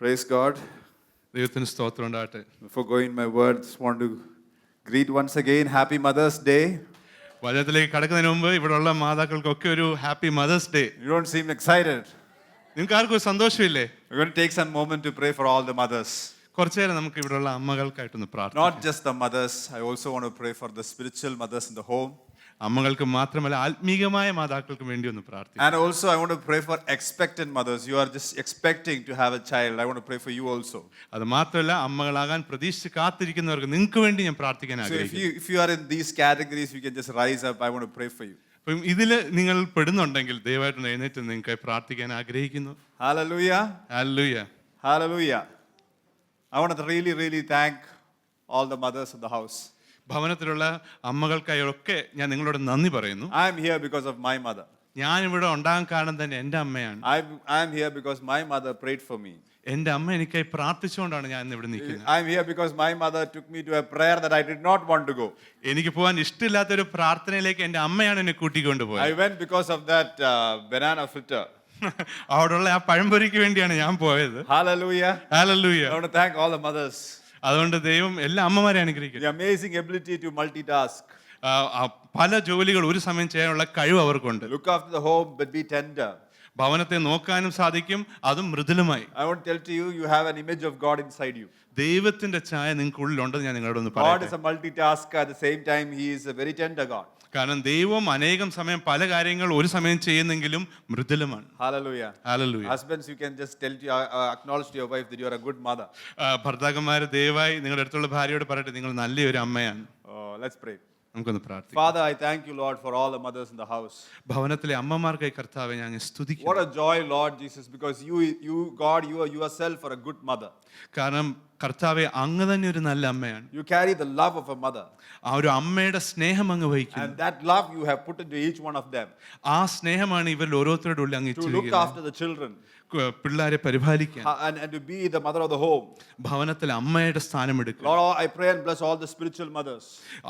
Praise God. ദൈവത്തിന് സ്തോത്രം ഉണ്ടാകട്ടെ. Before going my words, want to greet once again Happy Mother's Day. വചനത്തിലേക്ക് കടക്കുന്നതിന് മുമ്പ് ഇവിടെയുള്ള മാതാക്കൾക്കൊക്കെ ഒരു happy mother's day. You don't seem excited. നിങ്ങൾക്ക് ആർക്കും സന്തോഷമില്ലേ? We're going to take some moment to pray for all the mothers. കുറച്ചു നേരം നമുക്ക് ഇവിടെയുള്ള അമ്മകൾക്കായിട്ടൊന്ന് പ്രാർത്ഥിക്കാം. Not just the mothers, I also want to pray for the spiritual mothers in the home. അമ്മകൾക്ക് മാത്രമല്ല ആത്മീകമായ മാതാക്കൾക്ക് വേണ്ടി ഒന്ന് പ്രാർത്ഥിക്കാം. And also I want to pray for expectant mothers. You are just expecting to have a child. I want to pray for you also. അത് മാത്രമല്ല അമ്മകളാകാൻ പ്രതീക്ഷിച്ച് കാത്തിരിക്കുന്നവർക്ക് നിങ്ങൾക്ക് വേണ്ടി ഞാൻ പ്രാർത്ഥിക്കാൻ So ആഗ്രഹിക്കുന്നു. if you are in these categories, you can just rise up. I want to pray for you. അപ്പം ഇതിൽ നിങ്ങൾ പെടുന്നുണ്ടെങ്കിൽ ദയവായിട്ട് എഴുന്നേറ്റ് നിങ്ങൾക്ക് പ്രാർത്ഥിക്കാൻ ആഗ്രഹിക്കുന്നു. Hallelujah. Hallelujah. Hallelujah. I want to really thank all the mothers in the house. ഭവനത്തിലുള്ള അമ്മകൾക്കായൊക്കെ ഞാൻ നിങ്ങളോട് നന്ദി പറയുന്നു. I am here because of my mother. ഞാൻ ഇവിടെ ഉണ്ടാകാൻ കാരണം തന്നെ എൻ്റെ അമ്മയാണ്. I am here because my mother prayed for me. എൻ്റെ അമ്മ എനിക്കായി പ്രാർത്ഥിച്ചുകൊണ്ടാണ് ഞാൻ ഇന്ന് ഇവിടെ നിൽക്കുന്നത്. I am here because my mother took me to a prayer that I did not want to go. എനിക്ക് പോകാൻ ഇഷ്ടമില്ലാത്തൊരു പ്രാർത്ഥനയിലേക്ക് എൻ്റെ അമ്മയാണ് എന്നെ കൂട്ടിക്കൊണ്ടുപോയത്. I went because of that banana fritter. അവിടെയുള്ള ആ പഴംപൊരിക്ക് വേണ്ടിയാണ് ഞാൻ പോയത്. Hallelujah. Hallelujah. I want to thank all the mothers. അതുകൊണ്ട് ദൈവം എല്ലാ അമ്മമാരെ അനുഗ്രഹിക്കട്ടെ. The amazing ability to multitask. പല ജോലികൾ ഒരു സമയം ചെയ്യാനുള്ള കഴിവ് അവർക്കുണ്ട്. Look after the home but be tender. ഭവനത്തെ നോക്കാനും സാധിക്കും, അതും മൃദുലമായി. I want to tell to you, you have an image of God inside you. ദൈവത്തിന്റെ ഛായ നിങ്ങൾക്ക് ഉള്ളിലുണ്ടെന്ന് ഞാൻ നിങ്ങളോട് ഒന്ന് God പറയട്ടെ. is a multitasker. At the same time, He is a very tender God. കാരണം ദൈവം അനേകം സമയം പല കാര്യങ്ങൾ ഒരു സമയം ചെയ്യുന്നെങ്കിലും മൃദുലമാണ്. Hallelujah. Hallelujah. Husbands, you can just tell to acknowledge to your wife that you are a good mother. ഭർത്താക്കന്മാര് ദയവായി നിങ്ങളുടെ അടുത്തുള്ള ഭാര്യയോട് പറയട്ടെ, നിങ്ങൾ നല്ലൊരു അമ്മയാണ്. Let's pray. നമുക്കൊന്ന് പ്രാർത്ഥിക്കാം. Father, I thank you, Lord, for all the mothers in the house. ഭവനത്തിലെ അമ്മമാർക്കായി കർത്താവെ ഞാൻ സ്തുതിക്കുന്നു. What a joy, Lord Jesus, because you God, you are yourself are a good mother. കാരണം കർത്താവെ അങ്ങ് തന്നെ ഒരു നല്ല അമ്മയാണ്. You carry the love of a mother. ആ ഒരു അമ്മയുടെ സ്നേഹം അങ്ങ് വഹിക്കുന്നു. And that love you have put into each one of them. ആ സ്നേഹമാണ് ഇവരിൽ ഓരോരുത്തരുടെ ഉള്ളിൽ അങ്ങ് To look ഇച്ചിരിക്കുന്നത്. after the children. പിള്ളേരെ പരിപാലിക്കാൻ. And to be the mother of the home. ഭവനത്തിൽ അമ്മയുടെ സ്ഥാനമെടുക്കുക. Lord, I pray and bless all the spiritual mothers.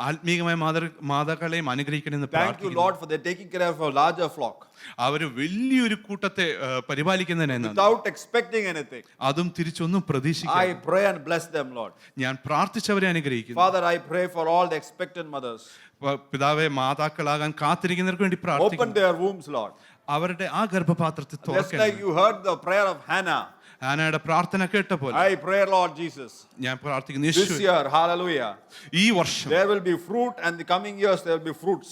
ആത്മീകമായ മാതാക്കളെയും അനുഗ്രഹിക്കണമെന്ന് Thank you, പ്രാർത്ഥിക്കുന്നു. Lord, for their taking care of a larger flock. അവര് വലിയൊരു കൂട്ടത്തെ പരിപാലിക്കുന്നതിനാണ്. Without expecting anything. അതും തിരിച്ചൊന്നും പ്രതീക്ഷിക്കാതെ. I pray and bless them, Lord. ഞാൻ പ്രാർത്ഥിച്ചവരെ അനുഗ്രഹിക്കുന്നു. Father, I pray for all the expectant mothers. പിതാവെ മാതാക്കളാകാൻ കാത്തിരിക്കുന്നവർക്ക് വേണ്ടി Open പ്രാർത്ഥിക്കുന്നു. their wombs, Lord. അവരുടെ ആ ഗർഭപാത്രത്തെ Just തുറക്കണം. like you heard the prayer of Hannah. ആനയുടെ പ്രാർത്ഥന കേട്ട പോലെ I pray, Lord Jesus. ഞാൻ പ്രാർത്ഥിക്കുന്നു, This യേശുവേ, year, hallelujah. ഈ വർഷം There will be fruit, and the coming years there will be fruits.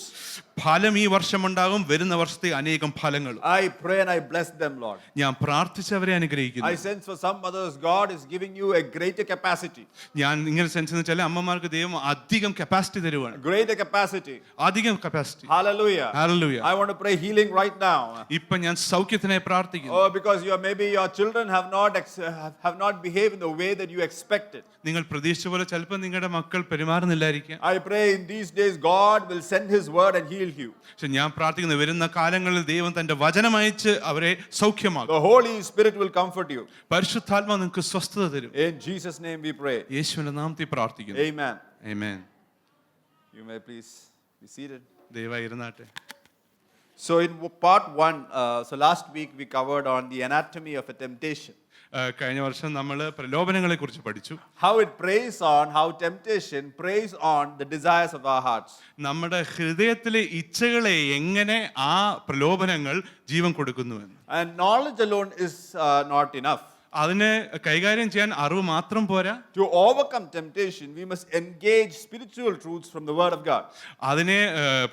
ഫലം ഈ വർഷം ഉണ്ടാകും, വരുന്ന വർഷത്തെ അനേകം ഫലങ്ങൾ. I pray and I bless them, Lord. ഞാൻ പ്രാർത്ഥിച്ചവരെ അനുഗ്രഹിക്കുന്നു. I sense for some mothers, God is giving you a greater capacity. ഞാൻ ഇങ്ങനെ സെൻസ് എന്ന് വെച്ചാൽ അമ്മമാർക്ക് ദൈവം അധികം കപ്പാസിറ്റി തരുവാണ്. Greater capacity. അധികം capacity. Hallelujah. Hallelujah. I want to pray healing right now. ഇപ്പൊ ഞാൻ സൗഖ്യത്തിനായി പ്രാർത്ഥിക്കുന്നു. Oh, because maybe your children have not behaved in the way that you expected. നിങ്ങൾ പ്രതീക്ഷിച്ച പോലെ ചിലപ്പോൾ നിങ്ങളുടെ മക്കൾ പെരുമാറുന്നില്ലായിരിക്കാം. I pray in these days God will send His word and heal you. പക്ഷെ ഞാൻ പ്രാർത്ഥിക്കുന്നു, വരുന്ന കാലങ്ങളിൽ ദൈവം തന്റെ വചനം അയച്ച് അവരെ സൗഖ്യമാക്കും. The Holy Spirit will comfort you. പരിശുദ്ധാത്മാവ് നിങ്ങൾക്ക് സ്വസ്ഥത തരും. In Jesus' name we pray. യേശുവിന്റെ നാമത്തിൽ പ്രാർത്ഥിക്കുന്നു. Amen. Amen. You may please be seated. ദയവായി ഇരുന്നാട്ടെ. So in part 1, so last week we covered on the anatomy of a temptation. കഴിഞ്ഞ വർഷം നമ്മൾ പ്രലോഭനങ്ങളെ കുറിച്ച് പഠിച്ചു. How it preys on, how temptation preys on the desires of our hearts. നമ്മുടെ ഹൃദയത്തിലെ ഇച്ഛകളെ എങ്ങനെ ആ പ്രലോഭനങ്ങൾ ജീവൻ കൊടുക്കുന്നുവെന്ന്. And knowledge alone is not enough. അതിനെ കൈകാര്യം ചെയ്യാൻ അറിവ് മാത്രം പോരാ. To overcome temptation, we must engage spiritual truths from the Word of God. അതിനെ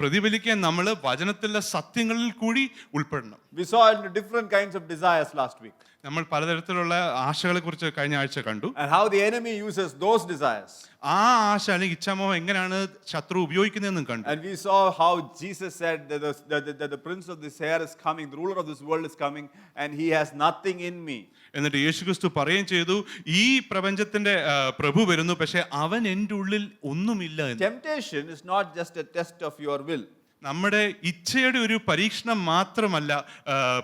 പ്രതിഫലിക്കാൻ നമ്മൾ വചനത്തിലെ സത്യങ്ങളിൽ കൂടി ഉൾപ്പെടണം. We saw different kinds of desires last week. നമ്മൾ പലതരത്തിലുള്ള ആശകളെ കുറിച്ച് കഴിഞ്ഞ ആഴ്ച കണ്ടു. And how the enemy uses those desires. ആ ആശ അല്ലെങ്കിൽ ഇച്ഛാമോഹം എങ്ങനെയാണ് ശത്രു ഉപയോഗിക്കുന്നതെന്നും കണ്ടു. And we saw how Jesus said that the prince of this air is coming, the ruler of this world is coming, and he has nothing in me. എന്നിട്ട് യേശുക്രിസ്തു പറയുകയും ചെയ്തു, ഈ പ്രപഞ്ചത്തിന്റെ പ്രഭു വരുന്നു, പക്ഷെ അവൻ എൻ്റെ ഉള്ളിൽ ഒന്നുമില്ല എന്ന്. Temptation is not just a test of your will. നമ്മുടെ ഇച്ഛയുടെ ഒരു പരീക്ഷണം മാത്രമല്ല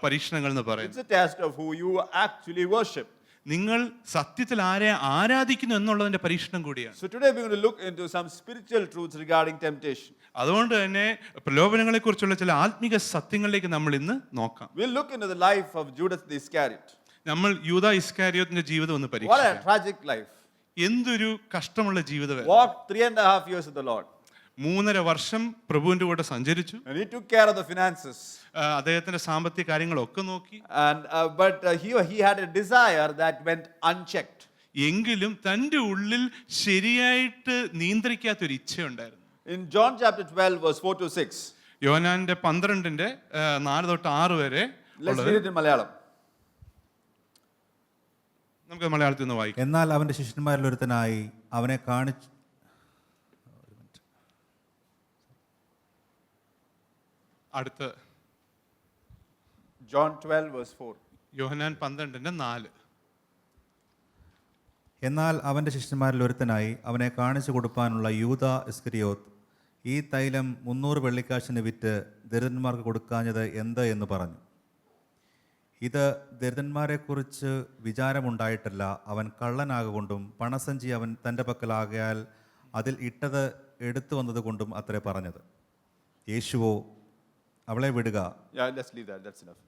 പരീക്ഷണങ്ങൾ എന്ന് പറയുന്നത്. It's a test of who you actually worship. നിങ്ങൾ സത്യത്തിൽ ആരെ ആരാധിക്കുന്നു എന്നുള്ളതിന്റെ പരീക്ഷണം കൂടിയാണ്. So today we're going to look into some spiritual truths regarding temptation. അതുകൊണ്ട് തന്നെ പ്രലോഭനങ്ങളെ കുറിച്ചുള്ള ചില ആത്മീക സത്യങ്ങളിലേക്ക് നമ്മൾ ഇന്ന് നോക്കാം. We'll look into the life of Judas the Iscariot. നമ്മൾ യൂദ ഇസ്കാരിയോത്തിന്റെ ജീവിതം ഒന്ന് What a പരീക്ഷിക്കാം. tragic life. എന്തൊരു കഷ്ടമുള്ള ജീവിതം. Walked 3.5 years with the Lord. 3.5 വർഷം പ്രഭുവിന്റെ കൂടെ സഞ്ചരിച്ചു. And he took care of the finances. അദ്ദേഹത്തിന്റെ സാമ്പത്തിക കാര്യങ്ങളൊക്കെ നോക്കി. But he had a desire that went unchecked. എങ്കിലും തന്റെ ഉള്ളിൽ ശരിയായിട്ട് നിയന്ത്രിക്കാത്തൊരു ഇച്ഛയുണ്ടായിരുന്നു. In John chapter 12 verse 4 to 6. യോഹന്നാന്റെ 12ന്റെ 4 തൊട്ട് 6 വരെ Let's read it in Malayalam. നമുക്ക് മലയാളത്തിൽ നിന്ന് വായിക്കാം. എന്നാൽ അവന്റെ ശിഷ്യന്മാരിൽ ഒരുത്തനായി അവനെ കാണിച്ചു അടുത്ത John 12 verse 4. യോഹന്നാൻ 12ന്റെ 4. എന്നാൽ അവന്റെ ശിഷ്യന്മാരിൽ ഒരുത്തനായി അവനെ കാണിച്ചു കൊടുപ്പാനുള്ള യൂദ ഇസ്കരിയോത്ത് ഈ തൈലം 300 വെള്ളിക്കാശിന് വിറ്റ് ദരിദ്രന്മാർക്ക് കൊടുക്കാഞ്ഞത് എന്ത് എന്ന് പറഞ്ഞു. ഇത് ദരിദ്രന്മാരെക്കുറിച്ച് വിചാരമുണ്ടായിട്ടല്ല, അവൻ കള്ളനാകൊണ്ടും പണസഞ്ചി അവൻ തൻ്റെ പക്കലാകയാൽ അതിൽ ഇട്ടത് എടുത്തു വന്നതുകൊണ്ടും അത്രേ പറഞ്ഞത്. യേശുവോ അവളെ വിടുക. Yeah, let's leave that. That's enough.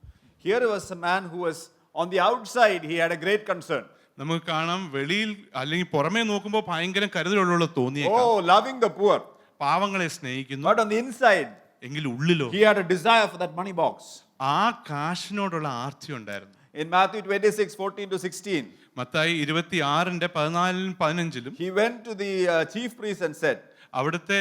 Here was a man who was on the outside, he had a great concern. നമുക്ക് കാണാം വെളിയിൽ അല്ലെങ്കിൽ പുറമേ നോക്കുമ്പോൾ ഭയങ്കര കരുതലുള്ള തോന്നിയേക്കാം. Oh, loving the poor. പാവങ്ങളെ സ്നേഹിക്കുന്നു. But on the inside, എങ്കിൽ ഉള്ളിലോ he had a desire for that money box. ആ കാശിനോടുള്ള ആർത്തി ഉണ്ടായിരുന്നു. In Matthew 26, 14 to 16, Mathai 26ന്റെ 14ലും 15ലും he went to the chief priest and said, അവിടുത്തെ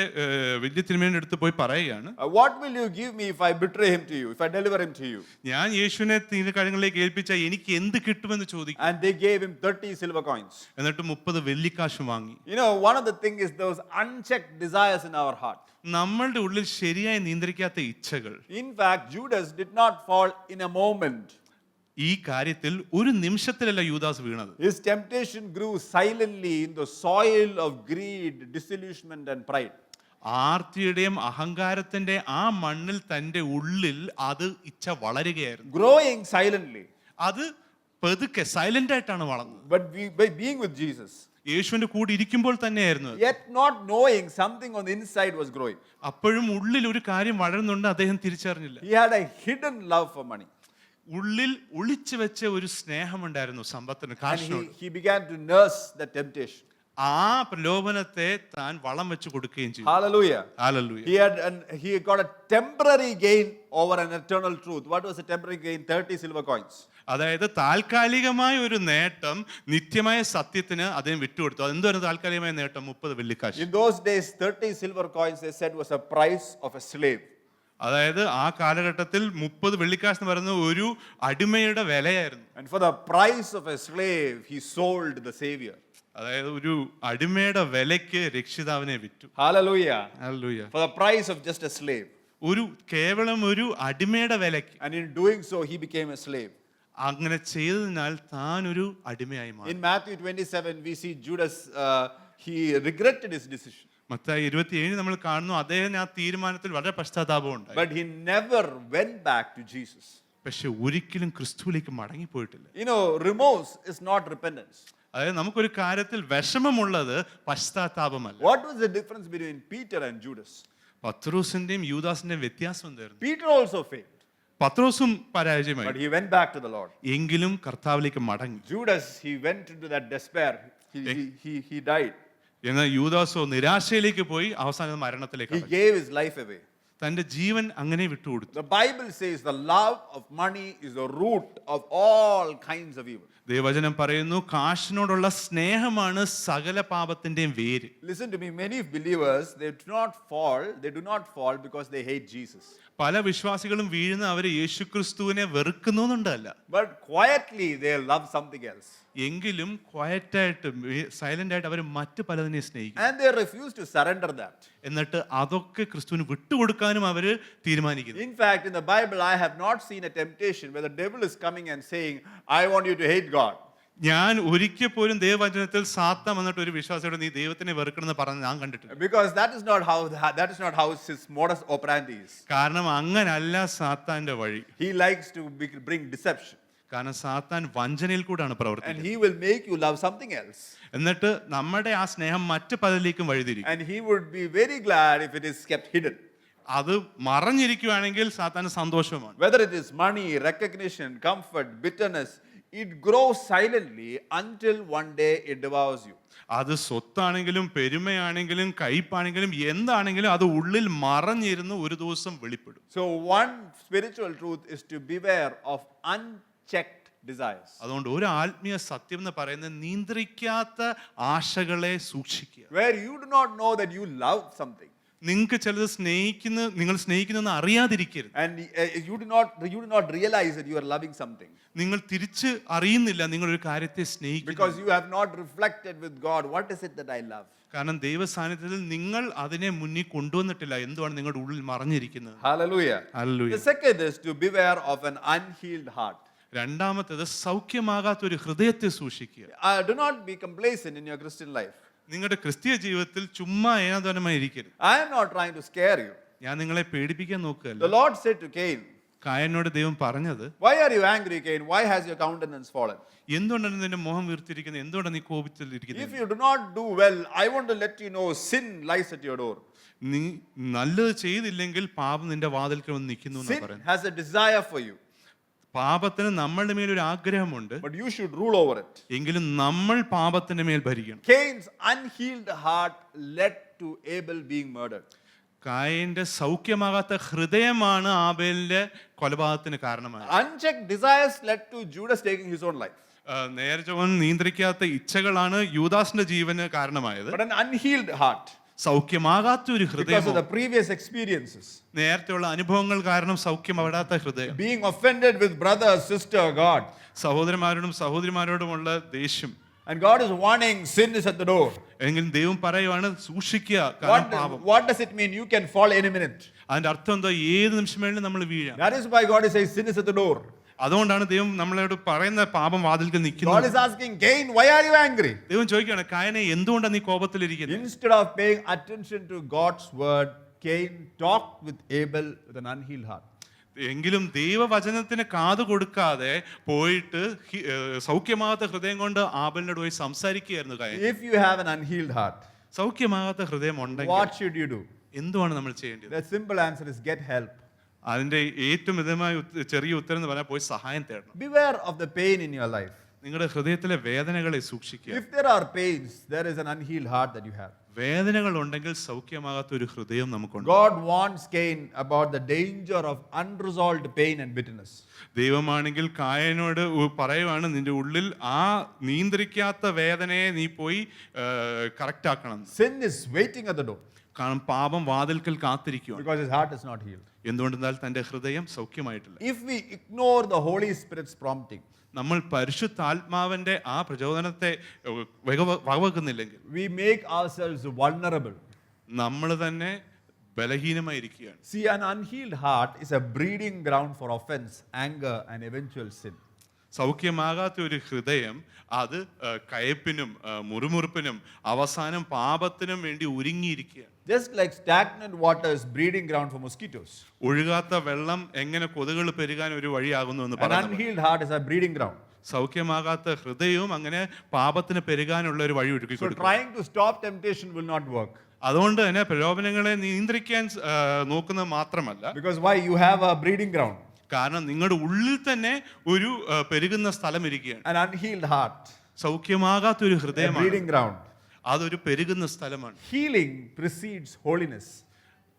വലിയ തിരുമേനിയുടെ അടുത്ത് പോയി പറയുകയാണ്, what will you give me if I betray him to you, if I deliver him to you? ഞാൻ യേശുവിനെ തീരെ കാര്യങ്ങളിലേക്ക് ഏൽപ്പിച്ചാൽ എനിക്ക് എന്ത് കിട്ടുമെന്ന് ചോദിക്കും. And they gave him 30 silver coins. എന്നിട്ട് 30 വെള്ളിക്കാശ് വാങ്ങി. You know, one of the things is those unchecked desires in our heart. നമ്മളുടെ ഉള്ളിൽ ശരിയായി നിയന്ത്രിക്കാത്ത ഇച്ഛകൾ. In fact, Judas did not fall in a moment. ഈ കാര്യത്തിൽ ഒരു നിമിഷത്തിലല്ല യൂദാസ് വീണത്. His temptation grew silently in the soil of greed, disillusionment and pride. ആർത്തിയുടെയും അഹങ്കാരത്തിന്റെ ആ മണ്ണിൽ തന്റെ ഉള്ളിൽ അത് ഇച്ഛ വളരുകയായിരുന്നു. Growing silently. അത് പതുക്കെ സൈലന്റ് ആയിട്ടാണ് വളർന്നത്. But by being with Jesus, യേശുവിന്റെ കൂടെ ഇരിക്കുമ്പോൾ തന്നെയായിരുന്നു അത്. yet not knowing something on the inside was growing. അപ്പോഴും ഉള്ളിൽ ഒരു കാര്യം വളരുന്നുണ്ട്, അദ്ദേഹം തിരിച്ചറിഞ്ഞില്ല. He had a hidden love for money. ഉള്ളിൽ ഒളിച്ചു വെച്ച ഒരു സ്നേഹമുണ്ടായിരുന്നു സമ്പത്തിന്, And കാശിനോട്. he began to nurse the temptation. ആ പ്രലോഭനത്തെ താൻ വളം വെച്ച് കൊടുക്കുകയും ചെയ്തു. Hallelujah. Hallelujah. He got a temporary gain over an eternal truth. What was the temporary gain? 30 silver coins. അതായത് താൽക്കാലികമായ ഒരു നേട്ടം നിത്യമായ സത്യത്തിന് അദ്ദേഹം വിട്ടുകൊടുത്തു. അതെന്തായിരുന്നു താൽക്കാലികമായ നേട്ടം? 30 വെള്ളിക്കാശ്. In those days, 30 silver coins, they said, was a price of a slave. അതായത് ആ കാലഘട്ടത്തിൽ 30 വെള്ളിക്കാശ് എന്ന് പറയുന്നത് ഒരു അടിമയുടെ വിലയായിരുന്നു. And for the price of a slave, he sold the Savior. അതായത് ഒരു അടിമയുടെ വിലയ്ക്ക് രക്ഷിതാവിനെ വിറ്റു. Hallelujah. Hallelujah. For the price of just a slave. ഒരു കേവലം ഒരു അടിമയുടെ വിലയ്ക്ക്. And in doing so, he became a slave. അങ്ങനെ ചെയ്തതിനാൽ താൻ ഒരു അടിമയായി മാറി. In Matthew 27, we see Judas, he regretted his decision. Mathai 27 നമ്മൾ കാണുന്നു, അദ്ദേഹം ആ തീരുമാനത്തിൽ വളരെ പശ്ചാത്താപം ഉണ്ടായി. But he never went back to Jesus. പക്ഷെ ഒരിക്കലും ക്രിസ്തുവിലേക്ക് മടങ്ങിപ്പോയിട്ടില്ല. You know, remorse is not repentance. അതായത് നമുക്കൊരു കാര്യത്തിൽ വിഷമമുള്ളത് പശ്ചാത്താപമല്ല. What was the difference between Peter and Judas? പത്രോസിന്റെയും യൂദാസിന്റെയും വ്യത്യാസം എന്തായിരുന്നു? Peter also failed, പത്രോസും but പരാജയമായി. he went back to the Lord. എങ്കിലും കർത്താവിലേക്ക് മടങ്ങി. Judas, he went into that despair. He died. എന്നാൽ യൂദാസോ നിരാശയിലേക്ക് പോയി അവസാനം മരണത്തിലേക്ക് He കടന്നു. gave his life away. തന്റെ ജീവൻ അങ്ങനെ വിട്ടുകൊടുത്തു. The Bible says the love of money is the root of all kinds of evil. ദൈവവചനം പറയുന്നു, കാശിനോടുള്ള സ്നേഹമാണ് സകല പാപത്തിന്റെയും വേര്. Listen to me, many believers, they do not fall because they hate Jesus. പല വിശ്വാസികളും വീഴുന്ന അവര് യേശുക്രിസ്തുവിനെ വെറുക്കുന്നു എന്നുണ്ടല്ല, But quietly they love something else. എങ്കിലും ക്വയറ്റായിട്ട് സൈലന്റ് ആയിട്ട് അവർ മറ്റു പലതിനെ സ്നേഹിക്കും. And they refuse to surrender that. എന്നിട്ട് അതൊക്കെ ക്രിസ്തുവിന് വിട്ടുകൊടുക്കാനും അവര് തീരുമാനിക്കുന്നു. In fact, in the Bible, I have not seen a temptation where the devil is coming and saying, I want you to hate God. ഞാൻ ഒരിക്കൽ പോലും ദൈവവചനത്തിൽ സാത്താൻ വന്നിട്ട് ഒരു വിശ്വാസിയോട് നീ ദൈവത്തിനെ വെറുക്കണമെന്ന് പറഞ്ഞ് ഞാൻ കണ്ടിട്ടില്ല. Because that is not how his modus operandi is. കാരണം അങ്ങനല്ല സാത്താന്റെ വഴി. He likes to bring deception. കാരണം സാത്താൻ വഞ്ചനയിൽ കൂടാണ് And പ്രവർത്തിക്കുന്നത്. he will make you love something else. എന്നിട്ട് നമ്മുടെ ആ സ്നേഹം മറ്റു പലതിലേക്കും വഴിതിരിക്കും. And he would be very glad if it is kept hidden. അത് മറഞ്ഞിരിക്കുകയാണെങ്കിൽ സാത്താന് സന്തോഷമാണ്. Whether it is money, recognition, comfort, bitterness, it grows silently until one day it devours you. അത് സ്വത്താണെങ്കിലും പെരുമയാണെങ്കിലും കയ്പാണെങ്കിലും എന്താണെങ്കിലും അത് ഉള്ളിൽ മറഞ്ഞിരുന്ന് ഒരു ദിവസം വെളിപ്പെടും. So one spiritual truth is to beware of unchecked desires. അതുകൊണ്ട് ഒരു ആത്മീയ സത്യം എന്ന് പറയുന്നത് നിയന്ത്രിക്കാത്ത ആശകളെ സൂക്ഷിക്കുക. Where you do not know that you love something. നിങ്ങൾക്ക് ചിലത് നിങ്ങൾ സ്നേഹിക്കുന്നെന്ന് അറിയാതിരിക്കരുത്. And you do not realize that you are loving something. നിങ്ങൾ തിരിച്ച് അറിയുന്നില്ല നിങ്ങൾ ഒരു കാര്യത്തെ സ്നേഹിക്കുന്നു. Because you have not reflected with God, what is it that I love? കാരണം ദൈവ സാന്നിധ്യത്തിൽ നിങ്ങൾ അതിനെ മുന്നിൽ കൊണ്ടുവന്നിട്ടില്ല. എന്തുവാണ് നിങ്ങളുടെ ഉള്ളിൽ മറഞ്ഞിരിക്കുന്നത്? Hallelujah. Hallelujah. The second is to beware of an unhealed heart. രണ്ടാമത്തേത് സൗഖ്യമാകാത്ത ഒരു ഹൃദയത്തെ സൂക്ഷിക്കുക. Do not be complacent in your Christian life. നിങ്ങളുടെ ക്രിസ്തീയ ജീവിതത്തിൽ ചുമ്മാ ഏനാദാനമായി ഇരിക്കരുത്. I am not trying to scare you. ഞാൻ നിങ്ങളെ പേടിപ്പിക്കാൻ നോക്കുകയല്ല. The Lord said to Cain, കായനോട് ദൈവം പറഞ്ഞത്, why are you angry, Cain? Why has your countenance fallen? എന്തുകൊണ്ടാണ് നിന്റെ മുഖം വീർത്തിരിക്കുന്നത്? എന്തുകൊണ്ടാണ് നീ If കോപിച്ചിരിക്കുന്നത്? you do not do well, I want to let you know sin lies at your door. നീ നല്ലത് ചെയ്തില്ലെങ്കിൽ പാപം നിന്റെ വാതിൽക്കൽ വന്ന് നിൽക്കുന്നു എന്ന് Sin പറയുന്നത്. has a desire for you, പാപത്തിന് നമ്മളുടെ മേൽ ഒരു ആഗ്രഹമുണ്ട്, but you should rule over it. എങ്കിലും നമ്മൾ പാപത്തിന്റെ മേൽ ഭരിക്കണം. Cain's unhealed heart led to Abel being murdered. കായന്റെ സൗഖ്യമാകാത്ത ഹൃദയമാണ് ആബേലിന്റെ കൊലപാതകത്തിന് കാരണമായത്. Unchecked desires led to Judas taking his own life. നേരെ നിയന്ത്രിക്കാത്ത ഇച്ഛകളാണ് യൂദാസിന്റെ ജീവന് കാരണമായത്. But an unhealed heart, സൗഖ്യമാകാത്ത ഒരു because ഹൃദയം, of the previous experiences, നേരത്തെയുള്ള അനുഭവങ്ങൾ കാരണം സൗഖ്യമാകാത്ത ഹൃദയം, being offended with brother, sister, God. സഹോദരന്മാരോടും സഹോദരിമാരോടുമുള്ള ദേഷ്യം. And God is warning, sin is at the door. എങ്കിൽ ദൈവം പറയുവാണ് സൂക്ഷിക്കുക, കാരണം പാപം. What does it mean? You can fall any minute. അതിന്റെ അർത്ഥം എന്താ? ഏത് നിമിഷം വേണമെങ്കിലും നമ്മൾ വീഴാം. That is why God is saying sin is at the door. അതുകൊണ്ടാണ് ദൈവം നമ്മളോട് പറയുന്ന പാപം വാതിൽക്കൽ God നിൽക്കുന്നു. is asking, Cain, why are you angry? ദൈവം ചോദിക്കുകയാണ്, കായനെ എന്തുകൊണ്ടാണ് നീ കോപത്തിലിരിക്കുന്നത്? Instead of paying attention to God's word, Cain talked with Abel with an unhealed heart. എങ്കിലും ദൈവവചനത്തിന് കാത് കൊടുക്കാതെ പോയിട്ട് സൗഖ്യമാകാത്ത ഹൃദയം കൊണ്ട് ആബേലിനോട് പോയി സംസാരിക്കുകയായിരുന്നു കായൻ. If you have an unhealed heart, സൗഖ്യമാകാത്ത ഹൃദയം ഉണ്ടെങ്കിൽ what should you do? എന്തുവാണ് നമ്മൾ ചെയ്യേണ്ടത്? The simple answer is get help. അതിന്റെ ഏറ്റവും മിതമായ ചെറിയ ഉത്തരം എന്ന് പറഞ്ഞാൽ പോയി സഹായം തേടണം. Beware of the pain in your life. നിങ്ങളുടെ ഹൃദയത്തിലെ വേദനകളെ സൂക്ഷിക്കുക. If there are pains, there is an unhealed heart that you have. വേദനകൾ ഉണ്ടെങ്കിൽ സൗഖ്യമാകാത്ത ഒരു ഹൃദയം നമുക്കുണ്ട്. God warns Cain about the danger of unresolved pain and bitterness. ദൈവമാണെങ്കിൽ കായനോട് പറയുവാണ്, നിന്റെ ഉള്ളിൽ ആ നിയന്ത്രിക്കാത്ത വേദനയെ നീ പോയി കറക്റ്റ് ആക്കണം. Sin is waiting at the door കാരണം പാപം വാതിൽക്കൽ കാത്തിരിക്കുകയാണ്. because his heart is not healed. എന്തുകൊണ്ടെന്നാൽ തന്റെ ഹൃദയം സൗഖ്യമായിട്ടില്ല. If we ignore the Holy Spirit's prompting, നമ്മൾ പരിശുദ്ധാത്മാവിന്റെ ആ പ്രചോദനത്തെ വകവെക്കുന്നില്ലെങ്കിൽ we make ourselves vulnerable. നമ്മൾ തന്നെ ബലഹീനമായിരിക്കുകയാണ്. See, an unhealed heart is a breeding ground for offense, anger, and eventual sin. സൗഖ്യമാകാത്ത ഒരു ഹൃദയം അത് കയപ്പിനും മുറുമുറുപ്പിനും അവസാനം പാപത്തിനും വേണ്ടി ഒരുങ്ങിയിരിക്കുകയാണ്. Just like stagnant water is breeding ground for mosquitoes, ഒഴുകാത്ത വെള്ളം എങ്ങനെ കൊതുകുകൾ പെരുകാൻ ഒരു വഴിയാകുന്നു എന്ന് an പറയുന്നത്, unhealed heart is a breeding ground. സൗഖ്യമാകാത്ത ഹൃദയവും അങ്ങനെ പാപത്തിന് പെരുകാനുള്ള ഒരു വഴി ഒരുക്കി So കൊടുക്കും. trying to stop temptation will not work. അതുകൊണ്ട് തന്നെ പ്രലോഭനങ്ങളെ നിയന്ത്രിക്കാൻ നോക്കുന്നത് മാത്രമല്ല, Because why? You have a breeding ground. കാരണം നിങ്ങളുടെ ഉള്ളിൽ തന്നെ ഒരു പെരുകുന്ന സ്ഥലം ഇരിക്കുകയാണ്. An unhealed heart, സൗഖ്യമാകാത്ത ഒരു a ഹൃദയമാണ്, breeding ground. അതൊരു പെരുകുന്ന സ്ഥലമാണ്. Healing precedes holiness.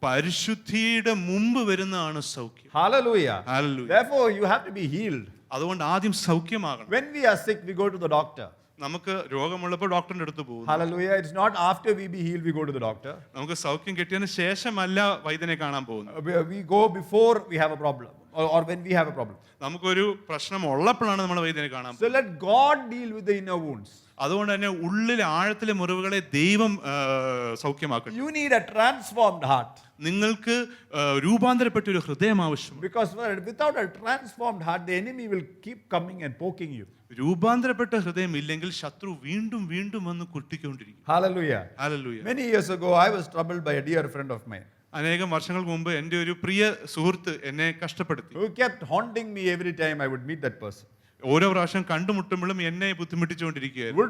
പരിശുദ്ധിയുടെ മുമ്പ് വരുന്നതാണ് സൗഖ്യം. Hallelujah. Hallelujah. Therefore, you have to be healed. അതുകൊണ്ട് ആദ്യം സൗഖ്യമാകണം. When we are sick, we go to the doctor. നമുക്ക് രോഗമുള്ളപ്പോൾ ഡോക്ടറിന്റെ അടുത്ത് പോകും. Hallelujah. It's not after we be healed, we go to the doctor. നമുക്ക് സൗഖ്യം കിട്ടിയതിന് ശേഷമല്ല വൈദ്യനെ കാണാൻ പോകുന്നത്. We go before we have a problem or when we have a problem. നമുക്കൊരു പ്രശ്നം ഉള്ളപ്പോഴാണ് നമ്മൾ വൈദ്യനെ കാണാൻ So let God deal with the inner wounds. അതുകൊണ്ട് തന്നെ ഉള്ളിലെ ആഴത്തിലെ മുറിവുകളെ ദൈവം സൗഖ്യമാക്കും. You need a transformed heart. നിങ്ങൾക്ക് രൂപാന്തരപ്പെട്ട ഒരു ഹൃദയം ആവശ്യമാണ്. Because without a transformed heart, the enemy will keep coming and poking you. രൂപാന്തരപ്പെട്ട ഹൃദയം ഇല്ലെങ്കിൽ ശത്രു വീണ്ടും വീണ്ടും വന്ന് കുട്ടിക്കൊണ്ടിരിക്കും. Hallelujah. Hallelujah. Many years ago, I was troubled by a dear friend of mine അനേകം വർഷങ്ങൾക്ക് മുമ്പ് എൻ്റെ ഒരു പ്രിയ സുഹൃത്ത് എന്നെ കഷ്ടപ്പെടുത്തി. who kept haunting me every time I would meet that person. ഓരോ പ്രാവശ്യം കണ്ടുമുട്ടുമ്പോഴും എന്നെ ബുദ്ധിമുട്ടിച്ചുകൊണ്ടിരിക്കുകയായിരുന്നു.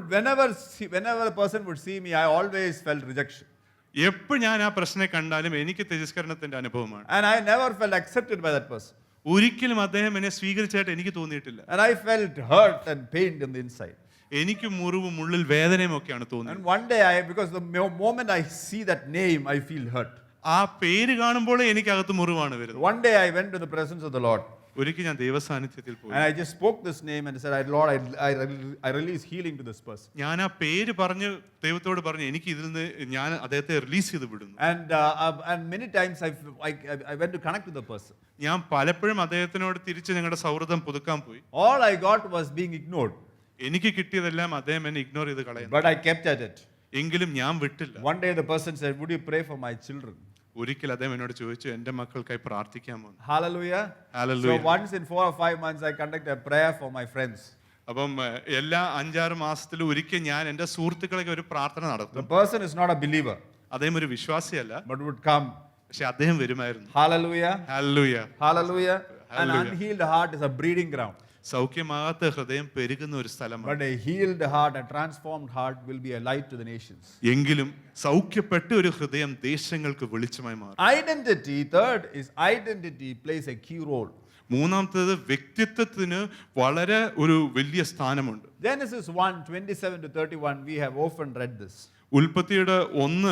Whenever a person would see me, I always felt rejection. എപ്പോൾ ഞാൻ ആ പ്രശ്നം കണ്ടാലും എനിക്ക് തിരസ്കരണത്തിന്റെ അനുഭവമാണ്. And I never felt accepted by that person. ഒരിക്കലും അദ്ദേഹം എന്നെ സ്വീകരിച്ചായിട്ട് എനിക്ക് തോന്നിയിട്ടില്ല. And I felt hurt and pained in the inside. എനിക്ക് മുറിവും ഉള്ളിൽ വേദനയും ഒക്കെയാണ് തോന്നിയത്. And one day, because the moment I see that name, I feel hurt. ആ പേര് കാണുമ്പോൾ എനിക്കകത്ത് മുറിവാണ് വരുന്നത്. One day I went to the presence of the Lord. ഒരിക്കൽ ഞാൻ ദൈവസാന്നിധ്യത്തിൽ പോയി. And I just spoke this name and said, Lord, I release healing to this person. ഞാൻ ആ പേര് പറഞ്ഞ് ദൈവത്തോട് പറഞ്ഞു എനിക്ക് ഇതിൽ നിന്ന് ഞാൻ അദ്ദേഹത്തെ റിലീസ് ചെയ്ത് വിടുന്നു. And many times I went to connect with the person. ഞാൻ പലപ്പോഴും അദ്ദേഹത്തിനോട് തിരിച്ച് ഞങ്ങളുടെ സൗഹൃദം പുതുക്കാൻ പോയി. All I got was being ignored. എനിക്ക് കിട്ടിയതെല്ലാം അദ്ദേഹം എന്നെ ഇഗ്നോർ ചെയ്ത് കളയുന്നു. But I kept at it. എങ്കിലും ഞാൻ വിട്ടില്ല. One day the person said, would you pray for my children? ഒരിക്കൽ അദ്ദേഹം എന്നോട് ചോദിച്ചു എന്റെ മക്കൾക്കായി പ്രാർത്ഥിക്കാമോ? Hallelujah. Hallelujah. So once in 4 or 5 months I conduct a prayer for my friends. അപ്പം എല്ലാ 5-6 മാസത്തിലും ഒരിക്കൽ ഞാൻ എന്റെ സുഹൃത്തുക്കളൊക്കെ ഒരു പ്രാർത്ഥന The നടത്തും. person is not a believer, അദ്ദേഹം ഒരു വിശ്വാസിയല്ല, but would come. പക്ഷെ അദ്ദേഹം വരുമായിരുന്നു. Hallelujah. Hallelujah. Hallelujah. An Hallelujah. unhealed heart is a breeding ground. സൗഖ്യമാകാത്ത ഹൃദയം പെരുകുന്ന ഒരു സ്ഥലമാണ്. But a healed heart, a transformed heart will be a light to the nations. എങ്കിലും സൗഖ്യപ്പെട്ട ഒരു ഹൃദയം ദേശങ്ങൾക്ക് വെളിച്ചമായി മാറും. Identity, third is identity plays a key role. മൂന്നാമത്തേത് വ്യക്തിത്വത്തിന് വളരെ ഒരു വലിയ സ്ഥാനമുണ്ട്. Genesis 1:27-31, we have often read this. ഉൽപ്പത്തിയുടെ 1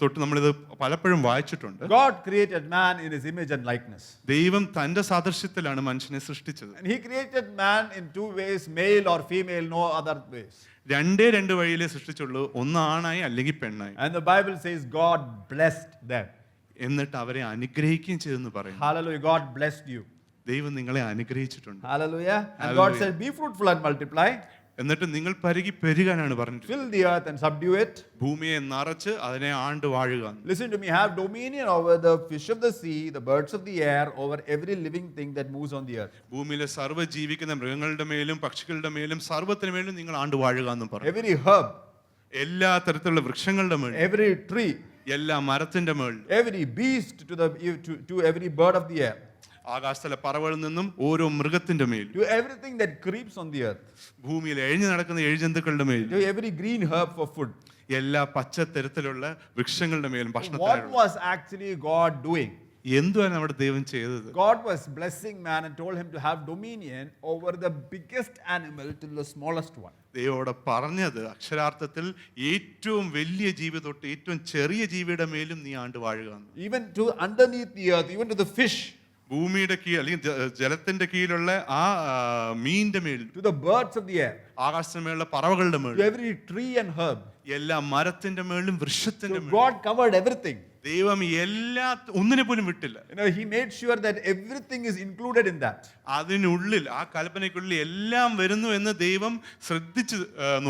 തൊട്ട് നമ്മളിത് പലപ്പോഴും വായിച്ചിട്ടുണ്ട്. God created man in his image and likeness. ദൈവം തന്റെ സാദൃശ്യത്തിലാണ് മനുഷ്യനെ സൃഷ്ടിച്ചത്. And he created man in 2 ways, male or female, no other ways. രണ്ട് വഴിയിലേ സൃഷ്ടിച്ചുള്ളൂ, ഒന്ന് ആണായി അല്ലെങ്കിൽ പെണ്ണായി. And the Bible says God blessed them. എന്നിട്ട് അവരെ അനുഗ്രഹിക്കുകയും ചെയ്തെന്ന് പറയും. Hallelujah. God blessed you. ദൈവം നിങ്ങളെ അനുഗ്രഹിച്ചിട്ടുണ്ട്. Hallelujah. And God Hallelujah. said, be fruitful and multiply. എന്നിട്ട് നിങ്ങൾ പെരുകാനാണ് പറഞ്ഞിട്ടുള്ളത്. Fill the earth and subdue it. ഭൂമിയെ നിറച്ച് അതിനെ ആണ്ട് വാഴുക. Listen to me. Have dominion over the fish of the sea, the birds of the air, over every living thing that moves on the earth. ഭൂമിയിലെ സർവ്വ ജീവിക്കുന്ന മൃഗങ്ങളുടെ മേലും പക്ഷികളുടെ മേലും സർവ്വത്തിന് മേലും നിങ്ങൾ ആണ്ട് വാഴുക എന്നും പറഞ്ഞു. Every herb, എല്ലാ തരത്തിലുള്ള വൃക്ഷങ്ങളുടെ മേലും, every tree, എല്ലാ മരത്തിന്റെ മേലും, every beast to every bird of the air, ആകാശത്തിലെ പറവകളിൽ നിന്നും ഓരോ മൃഗത്തിന്റെ മേലും, to everything that creeps on the earth, ഭൂമിയിൽ എഴിഞ്ഞു നടക്കുന്ന എഴുജന്തുക്കളുടെ മേലും, to every green herb for food. എല്ലാ പച്ചത്തരത്തിലുള്ള വൃക്ഷങ്ങളുടെ മേലും What ഭക്ഷണത്തിനായി. was actually God doing? എന്തുവാണ് നമ്മുടെ ദൈവം ചെയ്തത്? God was blessing man and told him to have dominion over the biggest animal till the smallest one. ദൈവോടെ പറഞ്ഞത് അക്ഷരാർത്ഥത്തിൽ ഏറ്റവും വലിയ ജീവി തൊട്ട് ഏറ്റവും ചെറിയ ജീവിയുടെ മേലും നീ ആണ്ട് വാഴുക. Even to underneath the earth, even to the fish, ഭൂമിയുടെ കീഴിൽ അല്ലെങ്കിൽ ജലത്തിന്റെ കീഴിലുള്ള ആ മീനിന്റെ മേലും, to the birds of the air, ആകാശത്തിന്റെ മേലുള്ള പറവകളുടെ to മേലും, every tree and herb. എല്ലാ മരത്തിന്റെ മേലും വൃക്ഷത്തിന്റെ So മേലും God covered everything. ദൈവം ഒന്നിനെ പോലും വിട്ടില്ല. He made sure that everything is included in that. അതിനുള്ളിൽ ആ കൽപ്പനയ്ക്കുള്ളിൽ എല്ലാം വരുന്നു എന്ന് ദൈവം ശ്രദ്ധിച്ച്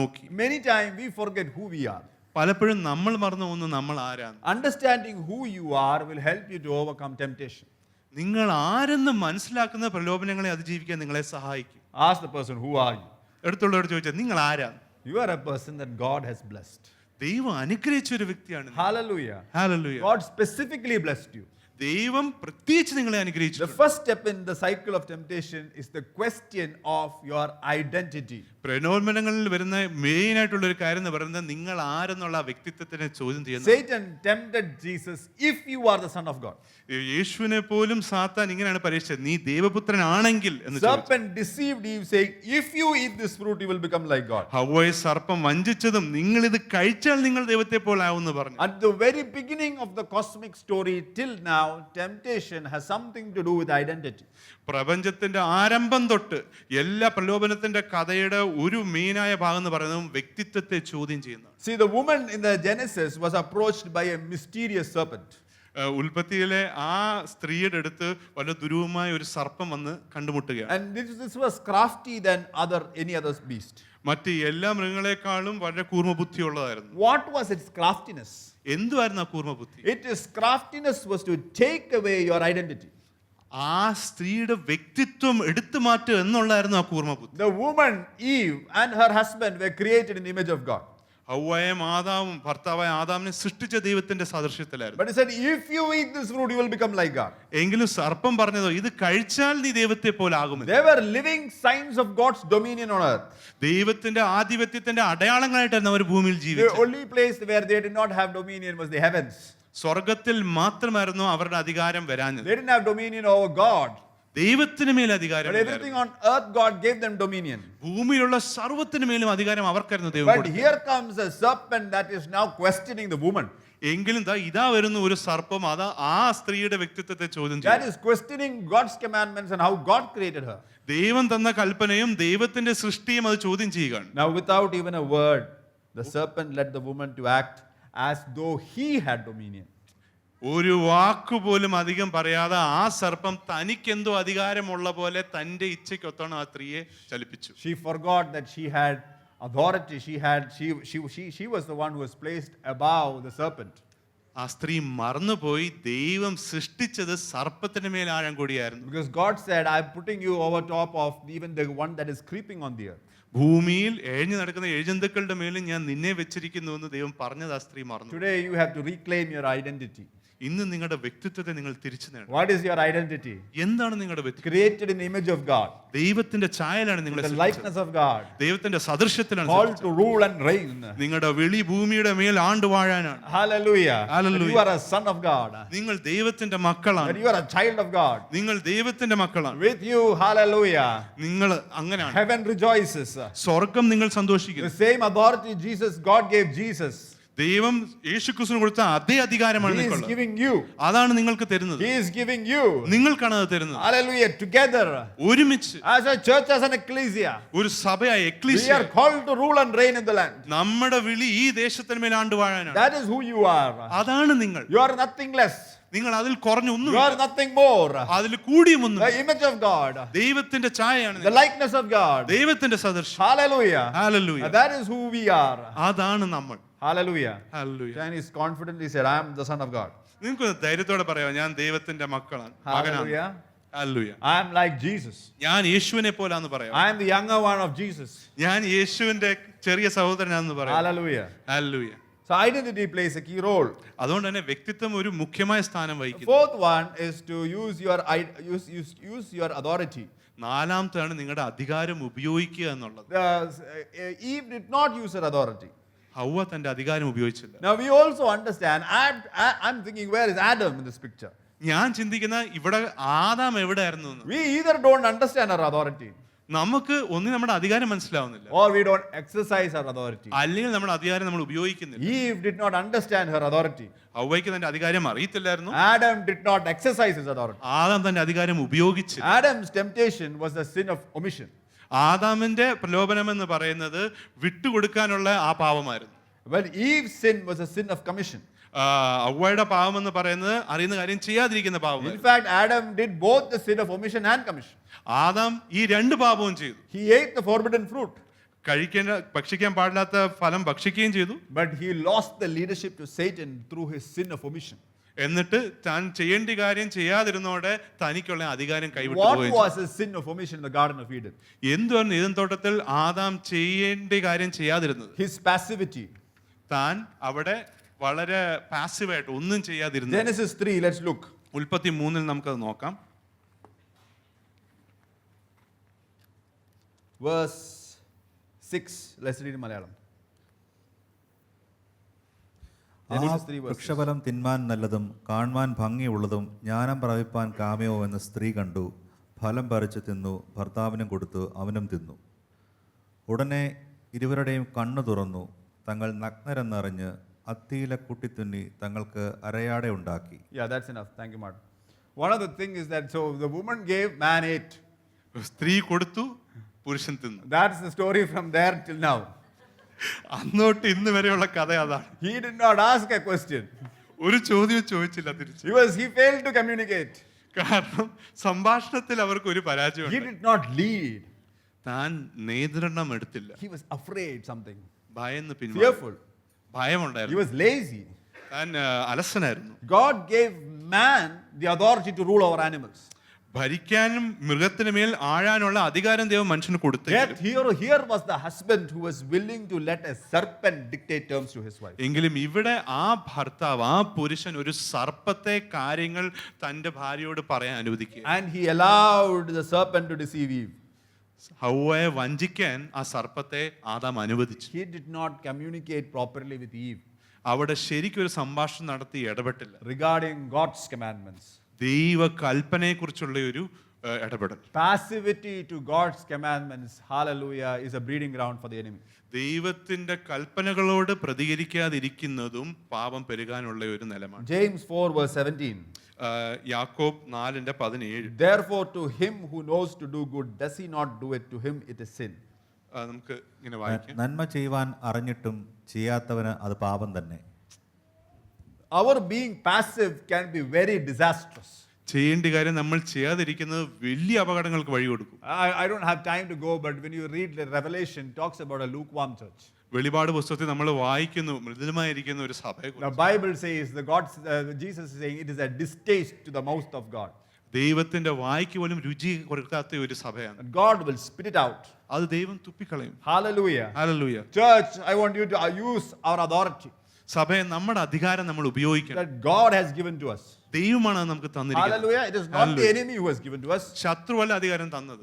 നോക്കി. Many times we forget who we are. പലപ്പോഴും നമ്മൾ മറന്നു പോകുന്നു നമ്മൾ ആരാണ്. Understanding who you are will help you to overcome temptation. നിങ്ങൾ ആരെന്ന് മനസ്സിലാക്കുന്ന പ്രലോഭനങ്ങളെ അതിജീവിക്കാൻ നിങ്ങളെ സഹായിക്കും. Ask the person, who are you? അടുത്തുള്ളവരോട് ചോദിച്ചാൽ നിങ്ങൾ ആരാണ്? You are a person that God has blessed. ദൈവം അനുഗ്രഹിച്ച ഒരു വ്യക്തിയാണ്. Hallelujah. Hallelujah. God specifically blessed you. ദൈവം പ്രത്യേകിച്ച് നിങ്ങളെ അനുഗ്രഹിച്ചു. The first step in the cycle of temptation is the question of your identity. പ്രലോഭനങ്ങളിൽ വരുന്ന മെയിൻ ആയിട്ടുള്ള ഒരു കാര്യം എന്ന് പറയുന്നത് നിങ്ങൾ ആരെന്നുള്ള വ്യക്തിത്വത്തിനെ ചോദ്യം ചെയ്യുന്നു. Satan tempted Jesus, if you are the son of God. യേശുവിനെ പോലും സാത്താൻ ഇങ്ങനെയാണ് പരീക്ഷിച്ചത്, നീ ദൈവപുത്രനാണെങ്കിൽ എന്ന് ചോദിച്ചു. Serpent deceived Eve, saying, if you eat this fruit, you will become like God. ഹവ്വയെ സർപ്പം വഞ്ചിച്ചതും നിങ്ങൾ ഇത് കഴിച്ചാൽ നിങ്ങൾ ദൈവത്തെ പോലാവുമെന്ന് പറഞ്ഞു. At the very beginning of the cosmic story till now, temptation has something to do with identity. പ്രപഞ്ചത്തിന്റെ ആരംഭം തൊട്ട് എല്ലാ പ്രലോഭനത്തിന്റെ കഥയുടെ ഒരു മെയിനായ ഭാഗം എന്ന് പറയുന്നത് വ്യക്തിത്വത്തെ ചോദ്യം ചെയ്യുന്നു. See, the woman in the Genesis was approached by a mysterious serpent. ഉൽപ്പത്തിയിലെ ആ സ്ത്രീയുടെ അടുത്ത് വളരെ ദുരൂഹമായ ഒരു സർപ്പം വന്ന് കണ്ടുമുട്ടുകയാണ്. And this was crafty than any other beast. മറ്റ് എല്ലാ മൃഗങ്ങളെക്കാളും വളരെ കൂർമ്മബുദ്ധിയുള്ളതായിരുന്നു. What was its craftiness? എന്തുവായിരുന്നു ആ കൂർമ്മബുദ്ധി? Its craftiness was to take away your identity. ആ സ്ത്രീയുടെ വ്യക്തിത്വം എടുത്തു മാറ്റുക എന്നുള്ളായിരുന്നു ആ കൂർമ്മബുദ്ധി. The woman Eve and her husband were created in the image of God. ഹവ്വയും ആദാമും ഭർത്താവായ ആദാമിനെ സൃഷ്ടിച്ച ദൈവത്തിന്റെ സാദൃശ്യത്തിലായിരുന്നു. But he said, if you eat this fruit, you will become like God. എങ്കിലും സർപ്പം പറഞ്ഞതോ ഇത് കഴിച്ചാൽ നീ ദൈവത്തെ പോലെ ആകുമെന്ന്. They were living signs of God's dominion on earth. ദൈവത്തിന്റെ ആധിപത്യത്തിന്റെ അടയാളങ്ങളായിട്ടായിരുന്നു അവർ ഭൂമിയിൽ The ജീവിച്ചത്. only place where they did not have dominion was the heavens. സ്വർഗത്തിൽ മാത്രമായിരുന്നു അവരുടെ അധികാരം വരാഞ്ഞത്. They didn't have dominion over God. ദൈവത്തിന് മേൽ അധികാരം But everything on earth, God gave them dominion. ഭൂമിയിലുള്ള സർവ്വത്തിന് മേലും അധികാരം അവർക്കായിരുന്നു ദൈവം But കൊടുത്തത്. here comes a serpent that is now questioning the woman. എങ്കിലും ഇതാ വരുന്ന ഒരു സർപ്പം അതാ ആ സ്ത്രീയുടെ വ്യക്തിത്വത്തെ ചോദ്യം That ചെയ്യും. is questioning God's commandments and how God created her. ദൈവം തന്ന കൽപ്പനയും ദൈവത്തിന്റെ സൃഷ്ടിയും അത് ചോദ്യം ചെയ്യുകയാണ്. Now, without even a word, the serpent led the woman to act as though he had dominion. ഒരു വാക്കുപോലും അധികം പറയാതെ ആ സർപ്പം തനിക്കെന്തോ അധികാരമുള്ള പോലെ തന്റെ ഇച്ഛയ്ക്കൊത്താണ് ആ സ്ത്രീയെ ചലിപ്പിച്ചു. She forgot that she had authority. She was the one who was placed above the serpent. ആ സ്ത്രീ മറന്നുപോയി ദൈവം സൃഷ്ടിച്ചത് സർപ്പത്തിന് മേൽ ആഴം കൂടിയായിരുന്നു. Because God said, I'm putting you over top of even the one that is creeping on the earth. ഭൂമിയിൽ എഴഞ്ഞു നടക്കുന്ന എഴുജന്തുക്കളുടെ മേലും ഞാൻ നിന്നെ വെച്ചിരിക്കുന്നു എന്ന് ദൈവം പറഞ്ഞത് ആ സ്ത്രീ മറന്നു. Today you have to reclaim your identity. ഇന്ന് നിങ്ങളുടെ വ്യക്തിത്വത്തെ നിങ്ങൾ തിരിച്ചു നേടണം. What is your identity? എന്താണ് നിങ്ങളുടെ വ്യക്തിത്വം? Created in the image of God, ദൈവത്തിന്റെ ഛായയിലാണ് നിങ്ങളെ the സൃഷ്ടിച്ചത്. likeness of God, ദൈവത്തിന്റെ സദൃശ്യത്തിലാണ് called സൃഷ്ടിച്ചത്. to rule and reign. നിങ്ങളുടെ വിളി ഭൂമിയുടെ മേൽ ആണ്ടുവാഴാനാണ്. Hallelujah. Hallelujah. That you are a son of God. നിങ്ങൾ ദൈവത്തിന്റെ മക്കളാണ്. That you are a child of God. നിങ്ങൾ ദൈവത്തിന്റെ മക്കളാണ്. With you, hallelujah, നിങ്ങൾ അങ്ങനെയാണ്. heaven rejoices. സ്വർഗം നിങ്ങൾ The സന്തോഷിക്കുന്നു. same authority God gave Jesus, ദൈവം യേശുക്രിസ്തുവിന് കൊടുത്ത അതേ അധികാരമാണ് He is നിങ്ങൾക്കുള്ളത്. giving you. അതാണ് നിങ്ങൾക്ക് തരുന്നത്. He is giving you. നിങ്ങൾക്കാണ് അത് തരുന്നത്. Hallelujah. Together, ഒരുമിച്ച് as a church, as an ecclesia, ഒരു സഭയായ we ecclesia are called to rule and reign in the land. നമ്മുടെ വിളി ഈ ദേശത്തിന് മേൽ ആണ്ടുവാഴാനാണ്. That is who you are. അതാണ് നിങ്ങൾ. You are nothing less. നിങ്ങൾ അതിൽ കുറഞ്ഞൊന്നും You are nothing more. അതിൽ കൂടിയുമൊന്നും. The image of God, ദൈവത്തിന്റെ ഛായയാണ് the നിങ്ങൾ. likeness of God. ദൈവത്തിന്റെ സദൃശ്യം. Hallelujah. Hallelujah. That is who we are. അതാണ് നമ്മൾ. Hallelujah. Hallelujah. Chinese confidently said, I am the son of God. നിങ്ങൾക്ക് ധൈര്യത്തോടെ പറയാം ഞാൻ ദൈവത്തിന്റെ മക്കളാണ്, മകനാണ്. Hallelujah. Hallelujah. I am like Jesus. ഞാൻ യേശുവിനെ പോലാന്ന് പറയാം. I am the younger one of Jesus. ഞാൻ യേശുവിന്റെ ചെറിയ സഹോദരനാണെന്ന് പറയാം. Hallelujah. Hallelujah. So identity plays a key role. അതുകൊണ്ട് തന്നെ വ്യക്തിത്വം ഒരു മുഖ്യമായ സ്ഥാനം The വഹിക്കുന്നു. fourth one is to use your authority. നാലാമത്താണ് നിങ്ങളുടെ അധികാരം ഉപയോഗിക്കുക എന്നുള്ളത്. Eve did not use her authority. ഹൗവ തന്റെ അധികാരം ഉപയോഗിച്ചില്ല. Now we also understand. I'm thinking, where is Adam in this picture? ഞാൻ ചിന്തിക്കുന്ന ഇവിടെ ആദാം എവിടെയായിരുന്നു എന്ന്. We either don't understand our authority, നമുക്ക് ഒന്നും നമ്മുടെ അധികാരം മനസ്സിലാവുന്നില്ല, or we don't exercise our authority. അല്ലെങ്കിൽ നമ്മുടെ അധികാരം നമ്മൾ ഉപയോഗിക്കുന്നില്ല. Eve did not understand her authority. ഹൗവയ്ക്ക് തന്റെ അധികാരം അറിയത്തില്ലായിരുന്നു. Adam did not exercise his authority. Adam തന്റെ അധികാരം ഉപയോഗിച്ചില്ല. Adam's temptation was the sin of omission. ആദാമിന്റെ പ്രലോഭനം എന്ന് പറയുന്നത് വിട്ടുകൊടുക്കാനുള്ള ആ പാവമായിരുന്നു. Well, Eve's sin was a sin of commission. ഹൗവയുടെ പാവം എന്ന് പറയുന്നത് അറിയുന്ന കാര്യം ചെയ്യാതിരിക്കുന്ന In പാവമായിരുന്നു. fact, Adam did both the sin of omission and commission. Adam ഈ രണ്ട് പാപവും ചെയ്തു. He ate the forbidden fruit, ഭക്ഷിക്കാൻ പാടില്ലാത്ത ഫലം ഭക്ഷിക്കുകയും ചെയ്തു. but he lost the leadership to Satan through his sin of omission. എന്നിട്ട് താൻ ചെയ്യേണ്ട കാര്യം ചെയ്യാതിരുന്നോടെ തനിക്കുള്ള അധികാരം കൈവിട്ടു What പോവുകയും was his sin of omission in the Garden of Eden? എന്തുവാണ് ഏദൻ തോട്ടത്തിൽ ആദാം ചെയ്യേണ്ട കാര്യം ചെയ്യാതിരുന്നത്? His passivity. താൻ അവിടെ വളരെ പാസീവായിട്ട് ഒന്നും ചെയ്യാതിരുന്നത്. Genesis 3, let's look. ഉൽപ്പത്തി 3 നമുക്കത് നോക്കാം. Verse 6, let's read in Malayalam. Genesis 3 verse 6. വൃക്ഷഫലം തിന്മാൻ നല്ലതും കാണുവാൻ ഭംഗിയുള്ളതും ജ്ഞാനം പ്രാപിപ്പാൻ കാമ്യമോ എന്ന് സ്ത്രീ കണ്ടു, ഫലം പറിച്ചു തിന്നു, ഭർത്താവിനും കൊടുത്തു, അവനും തിന്നു. ഉടനെ ഇരുവരുടെയും കണ്ണു തുറന്നു, തങ്ങൾ നഗ്നരെന്നറിഞ്ഞ് അത്തിയില കുട്ടിത്തുന്നി തങ്ങൾക്ക് അരയാടെ ഉണ്ടാക്കി. Yeah, that's enough. Thank you, Martin. One of the things is that so the woman gave, man ate. സ്ത്രീ കൊടുത്തു, പുരുഷൻ തിന്നു. That's the story from there till now. അന്നോട്ട് ഇന്ന് വരെയുള്ള കഥ അതാണ്. He did not ask a question. ഒരു ചോദ്യവും ചോദിച്ചില്ല തിരിച്ചു. He failed to communicate. കാരണം സംഭാഷണത്തിൽ അവർക്ക് ഒരു He പരാജയം. did not lead. താൻ നേതൃത്വം എടുത്തില്ല. He was afraid something. ഭയന്ന് Fearful. പിന്മാറി. He ഭയമുണ്ടായിരുന്നു. was lazy. താൻ അലസനായിരുന്നു. God gave man the authority to rule over animals. ഭരിക്കാനും മൃഗത്തിന് മേൽ ആഴാനുള്ള അധികാരം ദൈവം മനുഷ്യന് കൊടുത്തു. Yet here was the husband who was willing to let a serpent dictate terms to his wife. എങ്കിലും ഇവിടെ ആ ഭർത്താവ്, ആ പുരുഷൻ ഒരു സർപ്പത്തെ കാര്യങ്ങൾ തന്റെ ഭാര്യയോട് പറയാൻ അനുവദിക്കുക. And he allowed the serpent to deceive Eve. ഹൗവയെ വഞ്ചിക്കാൻ ആ സർപ്പത്തെ ആദാം അനുവദിച്ചു. He did not communicate properly with Eve അവിടെ ശരിക്കൊരു സംഭാഷണം നടത്തി ഇടപെട്ടില്ല. regarding God's commandments. ദൈവ കൽപ്പനയെ കുറിച്ചുള്ള ഒരു ഇടപെടൽ. Passivity to God's commandments, hallelujah, is a breeding ground for the enemy. ദൈവത്തിന്റെ കൽപ്പനകളോട് പ്രതികരിക്കാതിരിക്കുന്നതും പാപം പെരുകാനുള്ള ഒരു നിലമാണ്. James 4 verse 17. യാക്കോബ് 4:17. Therefore to him who knows to do good, does he not do it, to him it is sin. നമുക്ക് ഇങ്ങനെ വായിക്കാം. നന്മ ചെയ്യുവാൻ അറിഞ്ഞിട്ടും ചെയ്യാത്തവന് അത് പാപം തന്നെ. Our being passive can be very disastrous. ചെയ്യേണ്ട കാര്യം നമ്മൾ ചെയ്യാതിരിക്കുന്നത് വലിയ അപകടങ്ങൾക്ക് വഴി കൊടുക്കും. I don't have time to go, but when you read the Revelation, it talks about a lukewarm church. വെളിപാട് പുസ്തകത്തിൽ നമ്മൾ വായിക്കുന്നു മൃദുലമായിരിക്കുന്ന ഒരു സഭയെ. The Bible says, Jesus is saying, it is a distaste to the mouth of God. ദൈവത്തിന്റെ വായ്ക്ക് പോലും രുചി കൊടുക്കാത്ത ഒരു സഭയാണ്. And God will spit it out. അത് ദൈവം തുപ്പിക്കളയും. Hallelujah. Hallelujah. Church, I want you to use our authority സഭയെ നമ്മുടെ അധികാരം നമ്മൾ ഉപയോഗിക്കണം. that God has given to us. ദൈവമാണ് നമുക്ക് തന്നിരിക്കുന്നത്. Hallelujah. It is not the enemy who has given to us. ശത്രുവല്ല അധികാരം തന്നത്.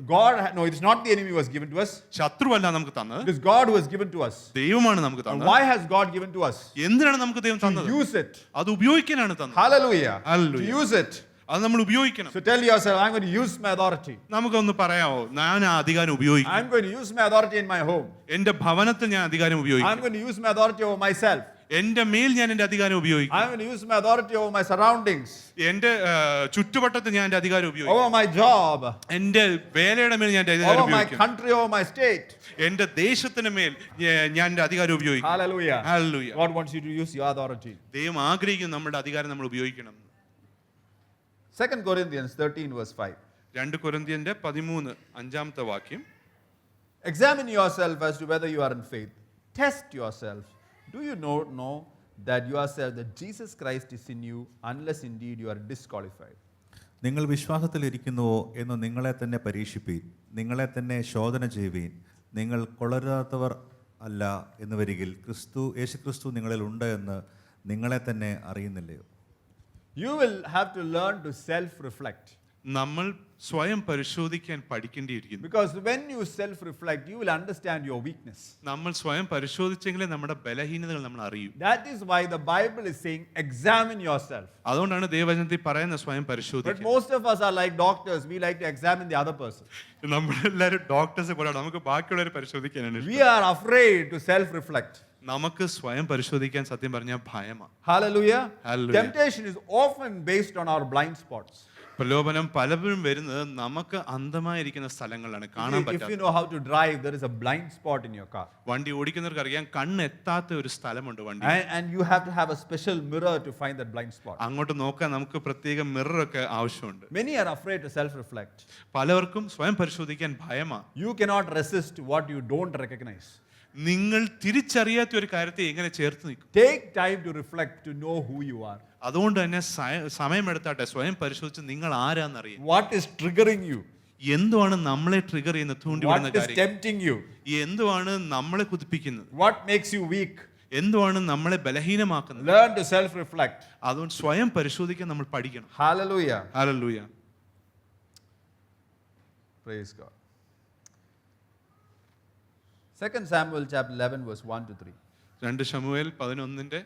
No, it is not the enemy who has given to us. ശത്രുവല്ല നമുക്ക് തന്നത്. It is God who has given to us. ദൈവമാണ് നമുക്ക് And തന്നത്. why has God given to us? എന്തിനാണ് നമുക്ക് ദൈവം To തന്നത്? use it. അത് ഉപയോഗിക്കാനാണ് തന്നത്. Hallelujah. Hallelujah. To use it. അത് നമ്മൾ ഉപയോഗിക്കണം. So tell yourself, I'm going to use my authority. നമുക്കൊന്ന് പറയാമോ, ഞാൻ ആ അധികാരം ഉപയോഗിക്കും. I'm going to use my authority in my home. എന്റെ ഭവനത്തിൽ ഞാൻ അധികാരം I'm ഉപയോഗിക്കും. going to use my authority over myself. എന്റെ മേൽ ഞാൻ എന്റെ അധികാരം ഉപയോഗിക്കും. I'm going to use my authority over my surroundings. എന്റെ ചുറ്റുവട്ടത്തിൽ ഞാൻ എന്റെ അധികാരം ഉപയോഗിക്കും. Over my job. എന്റെ വേലയുടെ മേൽ ഞാൻ എന്റെ അധികാരം Over my ഉപയോഗിക്കും. country, over my state. എന്റെ ദേശത്തിന് മേൽ ഞാൻ എന്റെ അധികാരം ഉപയോഗിക്കും. Hallelujah. Hallelujah. God wants you to use your authority. ദൈവം ആഗ്രഹിക്കുന്നു നമ്മുടെ അധികാരം നമ്മൾ ഉപയോഗിക്കണം. 2 Corinthians 13 verse 5. 2 കൊരിന്ത്യന്റെ 13 അഞ്ചാമത്തെ വാക്യം. Examine yourself as to whether you are in faith. Test yourself. Do you know that yourself that Jesus Christ is in you, unless indeed you are disqualified? നിങ്ങൾ വിശ്വാസത്തിലിരിക്കുന്നുവോ എന്ന് നിങ്ങളെ തന്നെ പരീക്ഷിപ്പീൻ. നിങ്ങളെ തന്നെ ശോധന ചെയ്യുവീൻ. നിങ്ങൾ കൊള്ളരുതാത്തവർ അല്ല എന്ന് വരികിൽ യേശുക്രിസ്തു നിങ്ങളിൽ ഉണ്ട് എന്ന് നിങ്ങളെ തന്നെ അറിയുന്നില്ലയോ? You will have to learn to self-reflect. നമ്മൾ സ്വയം പരിശോധിക്കാൻ പഠിക്കേണ്ടിയിരിക്കുന്നു. Because when you self-reflect, you will understand your weakness. നമ്മൾ സ്വയം പരിശോധിച്ചെങ്കിലേ നമ്മുടെ ബലഹീനതകൾ നമ്മൾ അറിയൂ. That is why the Bible is saying, examine yourself. അതുകൊണ്ടാണ് ദൈവവചനത്തിൽ പറയുന്ന സ്വയം But പരിശോധിക്കുക. most of us are like doctors. We like to examine the other person. നമ്മളെല്ലാവരും ഡോക്ടേഴ്സ് പോലെയാണ്, നമുക്ക് ബാക്കിയുള്ളവരെ പരിശോധിക്കാനാണ് We ഇഷ്ടം. are afraid to self-reflect. നമുക്ക് സ്വയം പരിശോധിക്കാൻ സത്യം പറഞ്ഞാൽ ഭയമാണ്. Hallelujah. Hallelujah. Temptation is often based on our blind spots. പ്രലോഭനം പലപ്പോഴും വരുന്നത് നമുക്ക് അന്ധമായിരിക്കുന്ന സ്ഥലങ്ങളിലാണ്, കാണാൻ If you പറ്റാത്ത. know how to drive, there is a blind spot in your car. വണ്ടി ഓടിക്കുന്നവർക്ക് അറിയാം കണ്ണെത്താത്ത ഒരു സ്ഥലമുണ്ട് വണ്ടി. And you have to have a special mirror to find that blind spot. അങ്ങോട്ട് നോക്കാൻ നമുക്ക് പ്രത്യേക മിററൊക്കെ ആവശ്യമുണ്ട്. Many are afraid to self-reflect. പലവർക്കും സ്വയം പരിശോധിക്കാൻ ഭയമാണ്. You cannot resist what you don't recognize. നിങ്ങൾ തിരിച്ചറിയാത്ത ഒരു കാര്യത്തെ എങ്ങനെ ചേർത്ത് നിൽക്കും? Take time to reflect to know who you are. അതുകൊണ്ട് തന്നെ സമയമെടുത്താട്ടെ സ്വയം പരിശോധിച്ച് നിങ്ങൾ ആരാന്നറിയാം. What is triggering you? എന്തുവാണ് നമ്മളെ ട്രിഗർ ചെയ്യുന്ന തൂണ്ടിവിടുന്ന What is കാര്യം? tempting you? എന്തുവാണ് നമ്മളെ കുതിപ്പിക്കുന്നത്? What makes you weak? എന്തുവാണ് നമ്മളെ ബലഹീനമാക്കുന്നത്? Learn to self-reflect. അതുകൊണ്ട് സ്വയം പരിശോധിക്കാൻ നമ്മൾ പഠിക്കണം. Hallelujah. Hallelujah. Praise God. 2 Samuel chapter 11 verse 1 to 3. 2 ശമൂവേൽ 11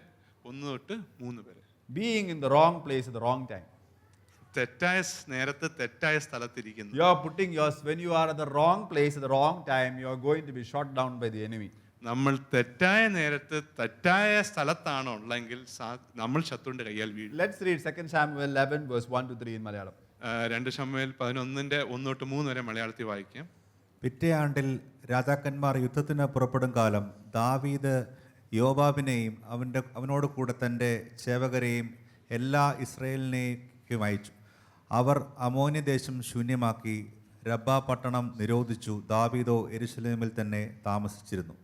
1 തൊട്ട് 3 വരെ. Being in the wrong place at the wrong time. തെറ്റായ നേരത്ത് തെറ്റായ സ്ഥലത്തിരിക്കുന്നു. You are putting when you are at the wrong place at the wrong time, you are going to be shot down by the enemy. നമ്മൾ തെറ്റായ നേരത്ത് തെറ്റായ സ്ഥലത്താണോ ഉള്ളെങ്കിൽ നമ്മൾ ശത്രുവിന്റെ കയ്യാൽ വീഴും. Let's read 2 Samuel 11 verse 1 to 3 in Malayalam. 2 ശമൂവേൽ 11 1 തൊട്ട് 3 വരെ മലയാളത്തിൽ വായിക്കാം. പിറ്റേ ആണ്ടിൽ രാജാക്കന്മാർ യുദ്ധത്തിന് പുറപ്പെടും കാലം ദാവീദ് യോവാബിനെയും അവനോട് കൂടെ തൻ്റെ സേവകരെയും എല്ലാ ഇസ്രായേലിനെയും അയച്ചു. അവർ അമോന്യ ദേശം ശൂന്യമാക്കി രബ്ബ പട്ടണം നിരോധിച്ചു. ദാവീദോ യെരൂശലേമിൽ തന്നെ താമസിച്ചിരുന്നു.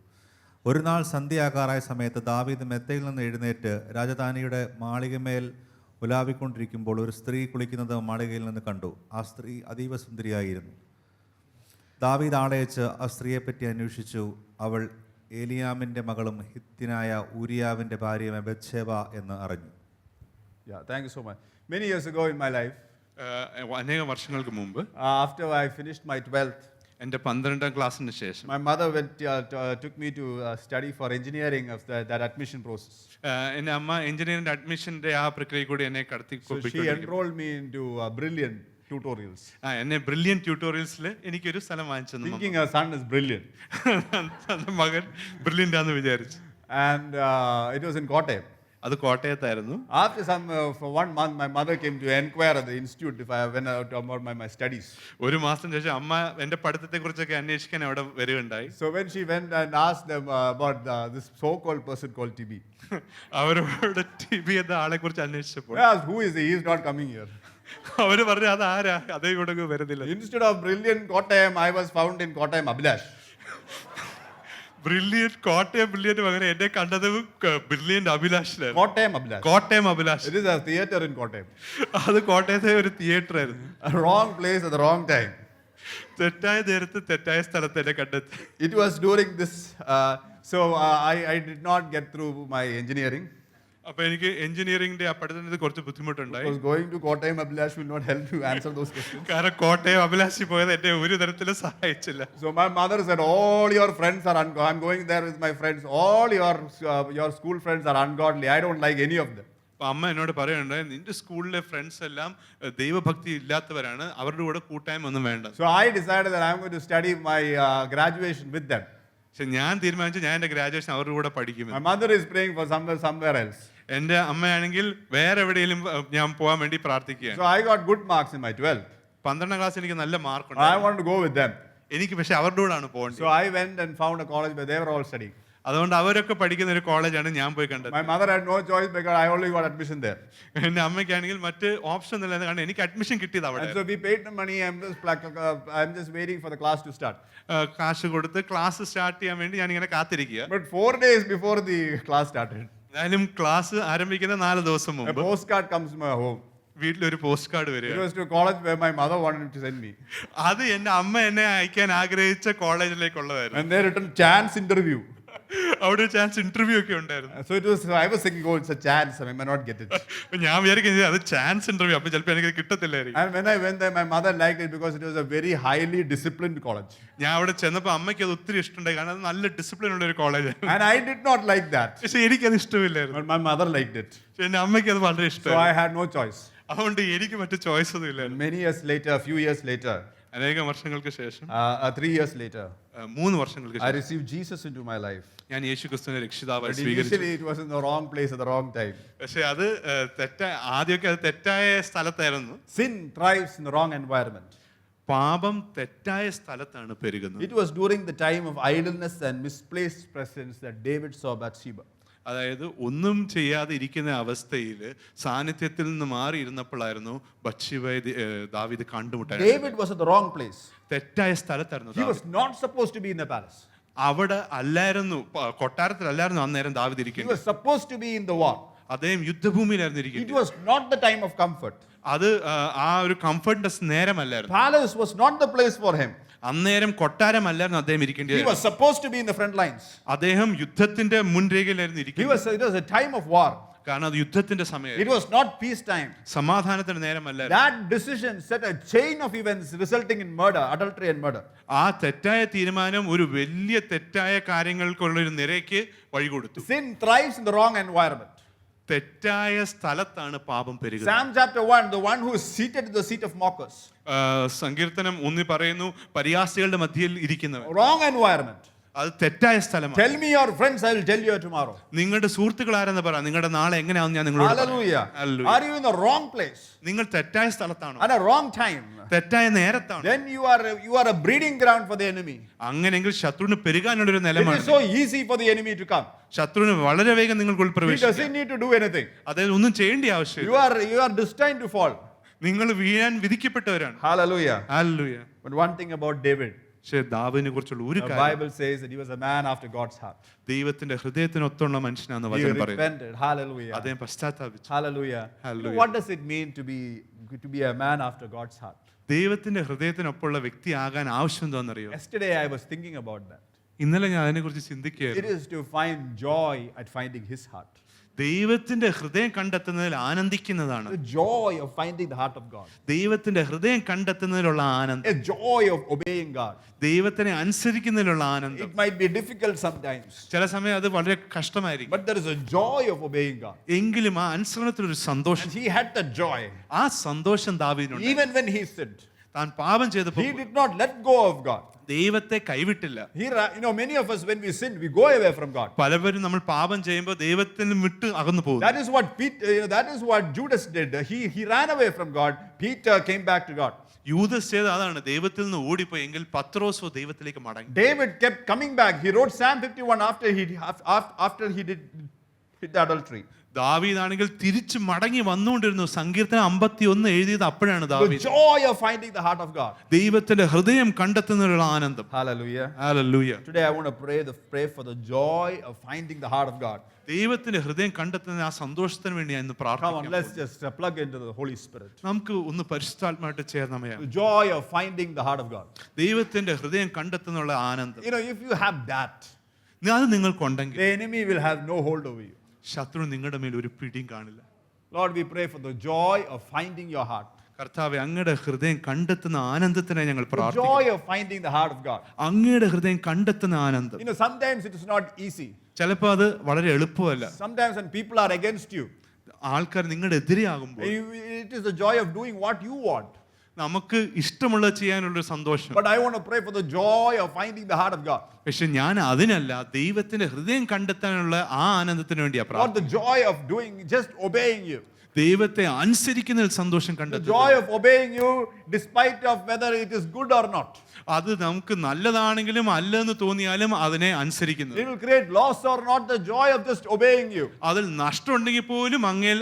ഒരു നാൾ സന്ധ്യയാകാറായ സമയത്ത് ദാവീദ് മെത്തയിൽ നിന്ന് എഴുന്നേറ്റ് രാജധാനിയുടെ മാളികമേൽ ഉലാവിക്കൊണ്ടിരിക്കുമ്പോൾ ഒരു സ്ത്രീ കുളിക്കുന്നത് മാളികയിൽ നിന്ന് കണ്ടു. ആ സ്ത്രീ അതീവ സുന്ദരിയായിരുന്നു. ദാവീദ് ആളയച്ച് ആ സ്ത്രീയെപ്പറ്റി അന്വേഷിച്ചു. അവൾ ഏലിയാമിൻ്റെ മകളും ഹിത്യനായ ഊരിയാവിൻ്റെ ഭാര്യയുമായ ബത്ശേബ എന്ന് അറിഞ്ഞു. Yeah, thank you so much. Many years ago in my life, അനേക വർഷങ്ങൾക്ക് മുമ്പ് after I finished my 12th, എൻ്റെ 12ാം ക്ലാസ്സിന് ശേഷം my mother took me to study for engineering of that admission process. എൻ്റെ അമ്മ എഞ്ചിനീയറിംഗ് അഡ്മിഷന്റെ ആ പ്രക്രിയ കൂടി എന്നെ So she enrolled me into Brilliant. tutorials. എന്നെ ബ്രില്യൻ ട്യൂട്ടോറിയൽസിൽ എനിക്കൊരു സ്ഥലം വാങ്ങിച്ചു തന്നു. Thinking her son is brilliant. തന്റെ മകൻ ബ്രില്യൻ്റ് ആണെന്ന് വിചാരിച്ചു. And it was in Kottayam. അത് കോട്ടയത്തായിരുന്നു. After for 1 month, my mother came to inquire at the institute if I went out about my studies. ഒരു മാസം ശേഷം അമ്മ എന്റെ പഠിത്തത്തെ കുറിച്ചൊക്കെ അന്വേഷിക്കാൻ അവിടെ വരികയുണ്ടായി. So when she went and asked them about this so-called person called TB, അവരോട് TB എന്ന ആളെ കുറിച്ച് അന്വേഷിച്ചപ്പോൾ I asked, who is he? He is not coming here. അവര് പറഞ്ഞു അത് ആരാ, അതേ ഇവിടെ വരുന്നില്ല. Instead of brilliant Kottayam, I was found in Kottayam Abhilash. Brilliant Kottayam brilliant പകരം എന്നെ കണ്ടത് ബ്രില്യന്റ് അഭിലാഷിലായിരുന്നു. Kottayam Abhilash. Kottayam Abhilash. It is a theatre in Kottayam. അത് കോട്ടയത്തെ ഒരു തിയേറ്റർ ആയിരുന്നു. A wrong place at the wrong time. തെറ്റായ നേരത്ത് തെറ്റായ സ്ഥലത്ത് എന്നെ കണ്ടെത്തി. It was during this, so I did not get through my engineering. അപ്പൊ എനിക്ക് എഞ്ചിനീയറിംഗിന്റെ ആ പഠിത്തത്തിൽ കുറച്ച് ബുദ്ധിമുട്ടുണ്ടായി. Because going to Kottayam Abhilash will not help you answer those questions. കാരണം കോട്ടയം അഭിലാഷി പോയത് എന്നെ ഒരു തരത്തിലും സഹായിച്ചില്ല. So my mother said, all your friends are ungodly. I'm going there with my friends. All your school friends are ungodly. I don't like any of them. അപ്പൊ അമ്മ എന്നോട് പറയുന്നുണ്ട്, നിന്റെ സ്കൂളിലെ ഫ്രണ്ട്സ് എല്ലാം ദൈവഭക്തി ഇല്ലാത്തവരാണ്, അവരുടെ കൂടെ കൂട്ടായ്മ ഒന്നും വേണ്ട. So I decided that I'm going to study my graduation with them. പക്ഷെ ഞാൻ തീരുമാനിച്ചു ഞാൻ എന്റെ ഗ്രാജുവേഷൻ അവരുടെ കൂടെ പഠിക്കും. My mother is praying for somewhere else. എന്റെ അമ്മയാണെങ്കിൽ വേറെ എവിടെയെങ്കിലും ഞാൻ പോകാൻ വേണ്ടി പ്രാർത്ഥിക്കുകയാണ്. So I got good marks in my 12th. 12ാം ക്ലാസ്സിൽ എനിക്ക് നല്ല മാർക്ക് ഉണ്ട്. I wanted to go with them. എനിക്ക് പക്ഷെ അവരുടെ കൂടെയാണ് പോകേണ്ടത്. So I went and found a college where they were all studying. അതുകൊണ്ട് അവരൊക്കെ പഠിക്കുന്ന ഒരു കോളേജാണ് ഞാൻ പോയി കണ്ടത്. My mother had no choice because I only got admission there. എന്റെ അമ്മയ്ക്കാണെങ്കിൽ മറ്റ് ഓപ്ഷൻ ഇല്ല, കാരണം എനിക്ക് അഡ്മിഷൻ കിട്ടിയത് അവിടെ. And so we paid the money. I'm just waiting for the class to start. കാശ് കൊടുത്ത് ക്ലാസ് സ്റ്റാർട്ട് ചെയ്യാൻ വേണ്ടി ഞാൻ ഇങ്ങനെ കാത്തിരിക്കുക. But 4 days before the class started, എന്തായാലും ക്ലാസ് ആരംഭിക്കുന്ന 4 ദിവസം a മുമ്പ് postcard comes to my home. വീട്ടിലൊരു പോസ്റ്റ് കാർഡ് It വരിക. was to a college where my mother wanted to send me. അത് എന്റെ അമ്മ എന്നെ അയക്കാൻ ആഗ്രഹിച്ച കോളേജിലേക്കുള്ളതായിരുന്നു. And they written chance interview. അവിടെ ഒരു ചാൻസ് ഇന്റർവ്യൂ ഒക്കെ ഉണ്ടായിരുന്നു. So I was thinking, oh, it's a chance. I may not get it. അപ്പൊ ഞാൻ വിചാരിക്കുന്നത് അത് ചാൻസ് ഇന്റർവ്യൂ, അപ്പൊ ചിലപ്പോൾ എനിക്ക് കിട്ടത്തില്ലായിരിക്കും. And when I went there, my mother liked it because it was a very highly disciplined college. ഞാൻ അവിടെ ചെന്നപ്പോ അമ്മയ്ക്ക് അത് ഒത്തിരി ഇഷ്ടമുണ്ടായി, കാരണം അത് നല്ല ഡിസിപ്ലിൻ ഉള്ള ഒരു കോളേജാണ്. And I did not like that. പക്ഷെ എനിക്കത് ഇഷ്ടമില്ലായിരുന്നു. But my mother liked it. പക്ഷെ എന്റെ അമ്മയ്ക്ക് അത് വളരെ So ഇഷ്ടമായി. I had no choice. അതുകൊണ്ട് എനിക്ക് മറ്റു ചോയ്സ് ഒന്നും ഇല്ലായിരുന്നു. Many years later, a few years later, അനേകം വർഷങ്ങൾക്ക് ശേഷം 3 years later, 3 വർഷങ്ങൾക്ക് I ശേഷം received Jesus into my life. ഞാൻ യേശു ക്രിസ്തുവിനെ രക്ഷിതാവായി But സ്വീകരിച്ചു. initially it was in the wrong place at the wrong time. പക്ഷെ അത് ആദ്യമൊക്കെ അത് തെറ്റായ സ്ഥലത്തായിരുന്നു. Sin thrives in the wrong environment. പാപം തെറ്റായ സ്ഥലത്താണ് പെരുകുന്നത്. It was during the time of idleness and misplaced presence that David saw Bathsheba. അതായത് ഒന്നും ചെയ്യാതെ ഇരിക്കുന്ന അവസ്ഥയിൽ സാന്നിധ്യത്തിൽ നിന്ന് മാറി ഇരുന്നപ്പോഴായിരുന്നു ബത്ശേബയെ ദാവീദ് കണ്ടുമുട്ടാൻ. David was at the wrong place. തെറ്റായ സ്ഥലത്തായിരുന്നു. He was not supposed to be in the palace. അവിടെ അല്ലായിരുന്നു, കൊട്ടാരത്തിലല്ലായിരുന്നു അന്നേരം ദാവീദ് He ഇരിക്കുന്നത്. was supposed to be in the war. അദ്ദേഹം യുദ്ധഭൂമിയിലായിരുന്നു It ഇരിക്കുന്നത്. was not the time of comfort. അത് ആ ഒരു കംഫർട്ടിന്റെ നേരമല്ലായിരുന്നു. Palace was not the place for him. അന്നേരം കൊട്ടാരമല്ലായിരുന്നു അദ്ദേഹം He ഇരിക്കേണ്ടത്. was supposed to be in the front lines. അദ്ദേഹം യുദ്ധത്തിന്റെ മുൻരേഖയിലായിരുന്നു ഇരിക്കുന്നത്. It was a time of war. കാരണം അത് യുദ്ധത്തിന്റെ It സമയം, was not peace time. സമാധാനത്തിന്റെ നേരമല്ലായിരുന്നു. That decision set a chain of events resulting in murder, adultery and murder. ആ തെറ്റായ തീരുമാനം ഒരു വലിയ തെറ്റായ കാര്യങ്ങൾക്കുള്ള ഒരു നിരയ്ക്ക് വഴി കൊടുത്തു. Sin thrives in the wrong environment. തെറ്റായ സ്ഥലത്താണ് പാപം പെരുകുന്നത്. Psalm chapter 1, the one who is seated in the seat of mockers. സങ്കീർത്തനം 1 പറയുന്നു, പരിഹാസികളുടെ മധ്യയിൽ ഇരിക്കുന്നവൻ. Wrong environment. അത് തെറ്റായ സ്ഥലമാണ്. Tell me your friends, I will tell you tomorrow. നിങ്ങളുടെ സുഹൃത്തുക്കൾ ആരെന്ന് പറ, നിങ്ങളുടെ നാളെ എങ്ങനെയാണെന്ന് ഞാൻ നിങ്ങളോട് പറയാം. Hallelujah. Hallelujah. Are you in the wrong place നിങ്ങൾ തെറ്റായ സ്ഥലത്താണോ, at a wrong time? തെറ്റായ നേരത്താണോ? Then you are a breeding ground for the enemy. അങ്ങനെയെങ്കിൽ ശത്രുവിന് പെരുകാനുള്ള ഒരു It നിലമാണ്. is so easy for the enemy to come. ശത്രുവിന് വളരെ വേഗം നിങ്ങൾക്ക് He ഉൾപ്രവേശിക്കാം. doesn't need to do anything. അതായത് ഒന്നും ചെയ്യേണ്ട ആവശ്യമില്ല. You are destined to fall. നിങ്ങൾ വീഴാൻ വിധിക്കപ്പെട്ടവരാണ്. Hallelujah. Hallelujah. But one thing about David, പക്ഷേ ദാവീദിനെ കുറിച്ചുള്ള ഒരു the കാര്യം, Bible says that he was a man after God's heart. ദൈവത്തിന്റെ ഹൃദയത്തിനൊത്തുള്ള മനുഷ്യനാണെന്ന് He വചനം പറയുന്നു. repented. Hallelujah. അദ്ദേഹം പശ്ചാത്താപിച്ചു. Hallelujah. Hallelujah. What does it mean to be a man after God's heart? ദൈവത്തിന്റെ ഹൃദയത്തിനൊപ്പമുള്ള വ്യക്തിയാകാൻ ആവശ്യം എന്താണെന്നറിയോ? Yesterday I was thinking about that. ഇന്നലെ ഞാൻ അതിനെക്കുറിച്ച് It ചിന്തിക്കുകയായിരുന്നു. is to find joy at finding his heart. ദൈവത്തിന്റെ ഹൃദയം കണ്ടെത്തുന്നതിൽ ആനന്ദിക്കുന്നതാണ്. The joy of finding the heart of God. ദൈവത്തിന്റെ ഹൃദയം കണ്ടെത്തുന്നതിലുള്ള ആനന്ദം, A joy of obeying God. ദൈവത്തിനെ അനുസരിക്കുന്നതിലുള്ള ആനന്ദം. It might be difficult sometimes, ചില സമയം അത് വളരെ കഷ്ടമായിരിക്കും, but there is a joy of obeying God. എങ്കിലും ആ അനുസരണത്തിലൊരു സന്തോഷം, And he had that joy. ആ സന്തോഷം ദാവീദിനുണ്ട്. Even when he sinned, താൻ പാപം ചെയ്തപ്പോൾ he did not let go of God. ദൈവത്തെ കൈവിട്ടില്ല. Many of us, when we sin, we go away from God. പലവരും നമ്മൾ പാപം ചെയ്യുമ്പോൾ ദൈവത്തിന് വിട്ട് അകന്നു പോകും. That is what that is what Judas did. He ran away from God. Peter came back to God. യൂദാസ് ചെയ്ത അതാണ്, ദൈവത്തിൽ നിന്ന് ഓടിപ്പോയി. എങ്കിൽ പത്രോസോ ദൈവത്തിലേക്ക് മടങ്ങി. David kept coming back. He wrote Psalm 51 after he did the adultery. ദാവീദാണെങ്കിൽ തിരിച്ചു മടങ്ങി വന്നുകൊണ്ടിരുന്നു. സങ്കീർത്തനം 51 എഴുതിയത് അപ്പോഴാണ്. The ദാവീദ് joy of finding the heart of God. ദൈവത്തിന്റെ ഹൃദയം കണ്ടെത്തുന്നതിനുള്ള ആനന്ദം. Hallelujah. Hallelujah. Today I want to pray for the joy of finding the heart of God. ദൈവത്തിന്റെ ഹൃദയം കണ്ടെത്തുന്ന ആ സന്തോഷത്തിന് വേണ്ടി ഞാൻ ഇന്ന് Come on, പ്രാർത്ഥിക്കാം. let's just plug into the Holy Spirit. നമുക്ക് ഒന്ന് പരിശുദ്ധാത്മായിട്ട് ചേർന്നമയാം. The joy of finding the heart of God. ദൈവത്തിന്റെ ഹൃദയം കണ്ടെത്തുന്നുള്ള ആനന്ദം If you have that, അത് നിങ്ങൾക്കുണ്ടെങ്കിൽ the enemy will have no hold over you. ശത്രു നിങ്ങളുടെ മേൽ ഒരു പിടിയും കാണില്ല. Lord, we pray for the joy of finding your heart. കർത്താവേ, അങ്ങയുടെ ഹൃദയം കണ്ടെത്തുന്ന ആനന്ദത്തിനായി ഞങ്ങൾ The പ്രാർത്ഥിക്കുന്നു. joy of finding the heart of God. അങ്ങയുടെ ഹൃദയം കണ്ടെത്തുന്ന ആനന്ദം. Sometimes it is not easy. ചിലപ്പോൾ അത് വളരെ എളുപ്പമല്ല. Sometimes when people are against you, ആൾക്കാർ നിങ്ങളുടെ എതിരെയാകുമ്പോൾ it is the joy of doing what you want. നമുക്ക് ഇഷ്ടമുള്ളത് ചെയ്യാനുള്ള സന്തോഷം. But I want to pray for the joy of finding the heart of God. പക്ഷെ ഞാൻ അതിനല്ല, ദൈവത്തിന്റെ ഹൃദയം കണ്ടെത്താനുള്ള ആ ആനന്ദത്തിന് വേണ്ടിയാ Not പ്രാർത്ഥന. the joy of doing, just obeying you. ദൈവത്തെ അനുസരിക്കുന്നതിൽ സന്തോഷം The കണ്ടെത്തുക. joy of obeying you despite of whether it is good or not. അത് നമുക്ക് നല്ലതാണെങ്കിലും അല്ലെന്ന് തോന്നിയാലും അതിനെ അനുസരിക്കുന്നത്. It will create loss or not, the joy of just obeying you. അതിൽ നഷ്ടമുണ്ടെങ്കിൽ പോലും അങ്ങേൽ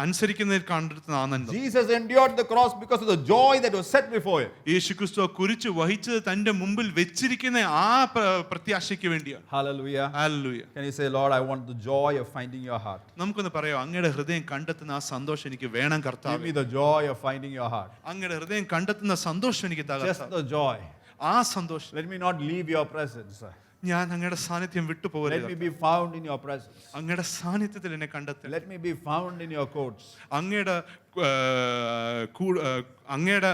അനുസരിക്കുന്നതിൽ കണ്ടെത്തുന്ന ആനന്ദം. Jesus endured the cross because of the joy that was set before him. യേശുക്രിസ്തു കുരിശ് വഹിച്ചത് തന്റെ മുമ്പിൽ വെച്ചിരിക്കുന്ന ആ പ്രത്യാശയ്ക്ക് വേണ്ടിയാണ്. Hallelujah. Hallelujah. Can you say, Lord, I want the joy of finding your heart. നമുക്കൊന്ന് പറയാം, അങ്ങയുടെ ഹൃദയം കണ്ടെത്തുന്ന ആ സന്തോഷം എനിക്ക് വേണം Give me കർത്താവേ. the joy of finding your heart. അങ്ങയുടെ ഹൃദയം കണ്ടെത്തുന്ന സന്തോഷം എനിക്ക് Just തകർത്താ. the joy. ആ സന്തോഷം. Let me not leave your presence. ഞാൻ അങ്ങയുടെ സാന്നിധ്യം Let വിട്ടുപോകരുത്. me be found in your presence. അങ്ങയുടെ സാന്നിധ്യത്തിൽ എന്നെ കണ്ടെത്തണം. Let me be found in your courts. അങ്ങയുടെ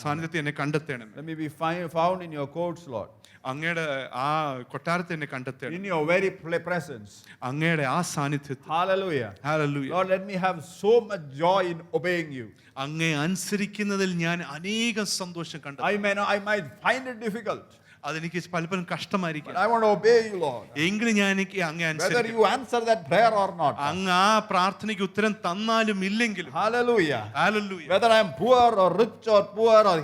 സാന്നിധ്യത്തിൽ എന്നെ കണ്ടെത്തണം. Let me be found in your courts, Lord. അങ്ങയുടെ ആ കൊട്ടാരത്തിൽ എന്നെ കണ്ടെത്തണം. In your very presence. അങ്ങയുടെ ആ സാന്നിധ്യത്തിൽ. Hallelujah. Hallelujah. Lord, let me have so much joy in obeying you. അങ്ങയെ അനുസരിക്കുന്നതിൽ ഞാൻ അനേകം സന്തോഷം കണ്ടെത്തും. I might find it difficult, അതെനിക്ക് പലപ്പോഴും കഷ്ടമായിരിക്കും. but I want to obey you, Lord. എങ്കിലും ഞാൻ എനിക്ക് അങ്ങയെ Whether അനുസരിക്കും. you answer that prayer or not. അങ്ങ് ആ പ്രാർത്ഥനയ്ക്ക് ഉത്തരം തന്നാലും ഇല്ലെങ്കിലും. Hallelujah. Hallelujah. Whether I am poor or rich or poor or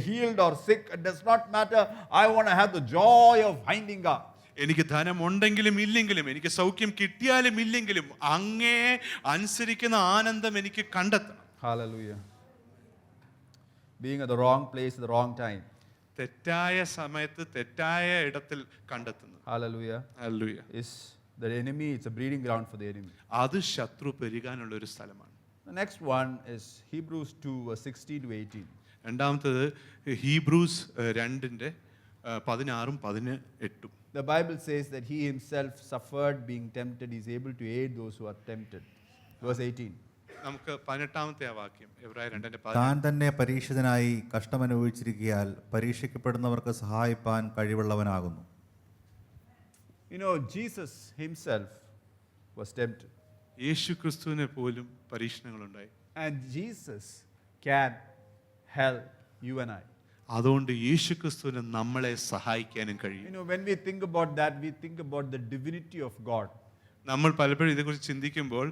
healed or sick, it does not matter. I want to have the joy of finding God. എനിക്ക് ധനം ഉണ്ടെങ്കിലും ഇല്ലെങ്കിലും, എനിക്ക് സൗഖ്യം കിട്ടിയാലും ഇല്ലെങ്കിലും അങ്ങേ അനുസരിക്കുന്ന ആനന്ദം എനിക്ക് കണ്ടെത്തണം. Hallelujah. Being at the wrong place at the wrong time. തെറ്റായ സമയത്ത് തെറ്റായ ഇടത്തിൽ കണ്ടെത്തുന്നത്. Hallelujah. Hallelujah. Is the enemy, it's a breeding ground for the enemy. അത് ശത്രു പെരുകാനുള്ള ഒരു സ്ഥലമാണ്. The next one is Hebrews 2, verse 16 to 18. രണ്ടാമത്തേത് Hebrews 2:16 18. The Bible says that he himself suffered being tempted. He is able to aid those who are tempted. Verse 18. നമുക്ക് 18ാമത്തെ ആ വാക്യം, എബ്രായർ 2:18. താൻ തന്നെ പരീക്ഷിതനായി കഷ്ടമനുഭവിച്ചിരിക്കയാൽ പരീക്ഷിക്കപ്പെടുന്നവർക്ക് സഹായിപ്പാൻ കഴിവുള്ളവനാകുന്നു. Jesus himself was tempted. യേശു ക്രിസ്തുവിനെ പോലും പരീക്ഷണങ്ങളുണ്ടായി. And Jesus can help you and I. അതുകൊണ്ട് യേശു ക്രിസ്തുവിന് നമ്മളെ സഹായിക്കാനും കഴിയും. When we think about that, we think about the divinity of God. നമ്മൾ പലപ്പോഴും ഇതേക്കുറിച്ച് ചിന്തിക്കുമ്പോൾ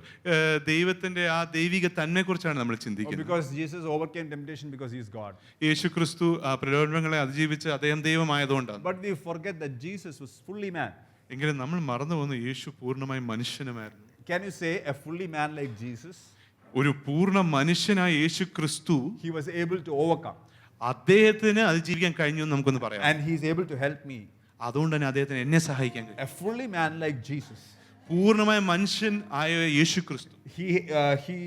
ദൈവത്തിന്റെ ആ ദൈവിക തന്നെ കുറിച്ചാണ് നമ്മൾ ചിന്തിക്കുന്നത്. Because Jesus overcame temptation because he is God. യേശു ക്രിസ്തു ആ പ്രലോഭനങ്ങളെ അതിജീവിച്ച് അദ്ദേഹം ദൈവമായതുകൊണ്ടാണ്. But we forget that Jesus was fully man. എങ്കിലും നമ്മൾ മറന്നു പോകുന്നു, യേശു പൂർണ്ണമായി മനുഷ്യനുമായിരുന്നു. Can you say a fully man like Jesus? ഒരു പൂർണ്ണ മനുഷ്യനായ യേശു ക്രിസ്തു He was able to overcome. അദ്ദേഹത്തിന് അതിജീവിക്കാൻ കഴിഞ്ഞു എന്ന് നമുക്കൊന്ന് പറയാം. And he is able to help me. അതുകൊണ്ട് തന്നെ അദ്ദേഹത്തിന് എന്നെ സഹായിക്കാൻ കഴിയും. A fully man like Jesus. പൂർണ്ണമായ മനുഷ്യൻ ആയ യേശു ക്രിസ്തു. He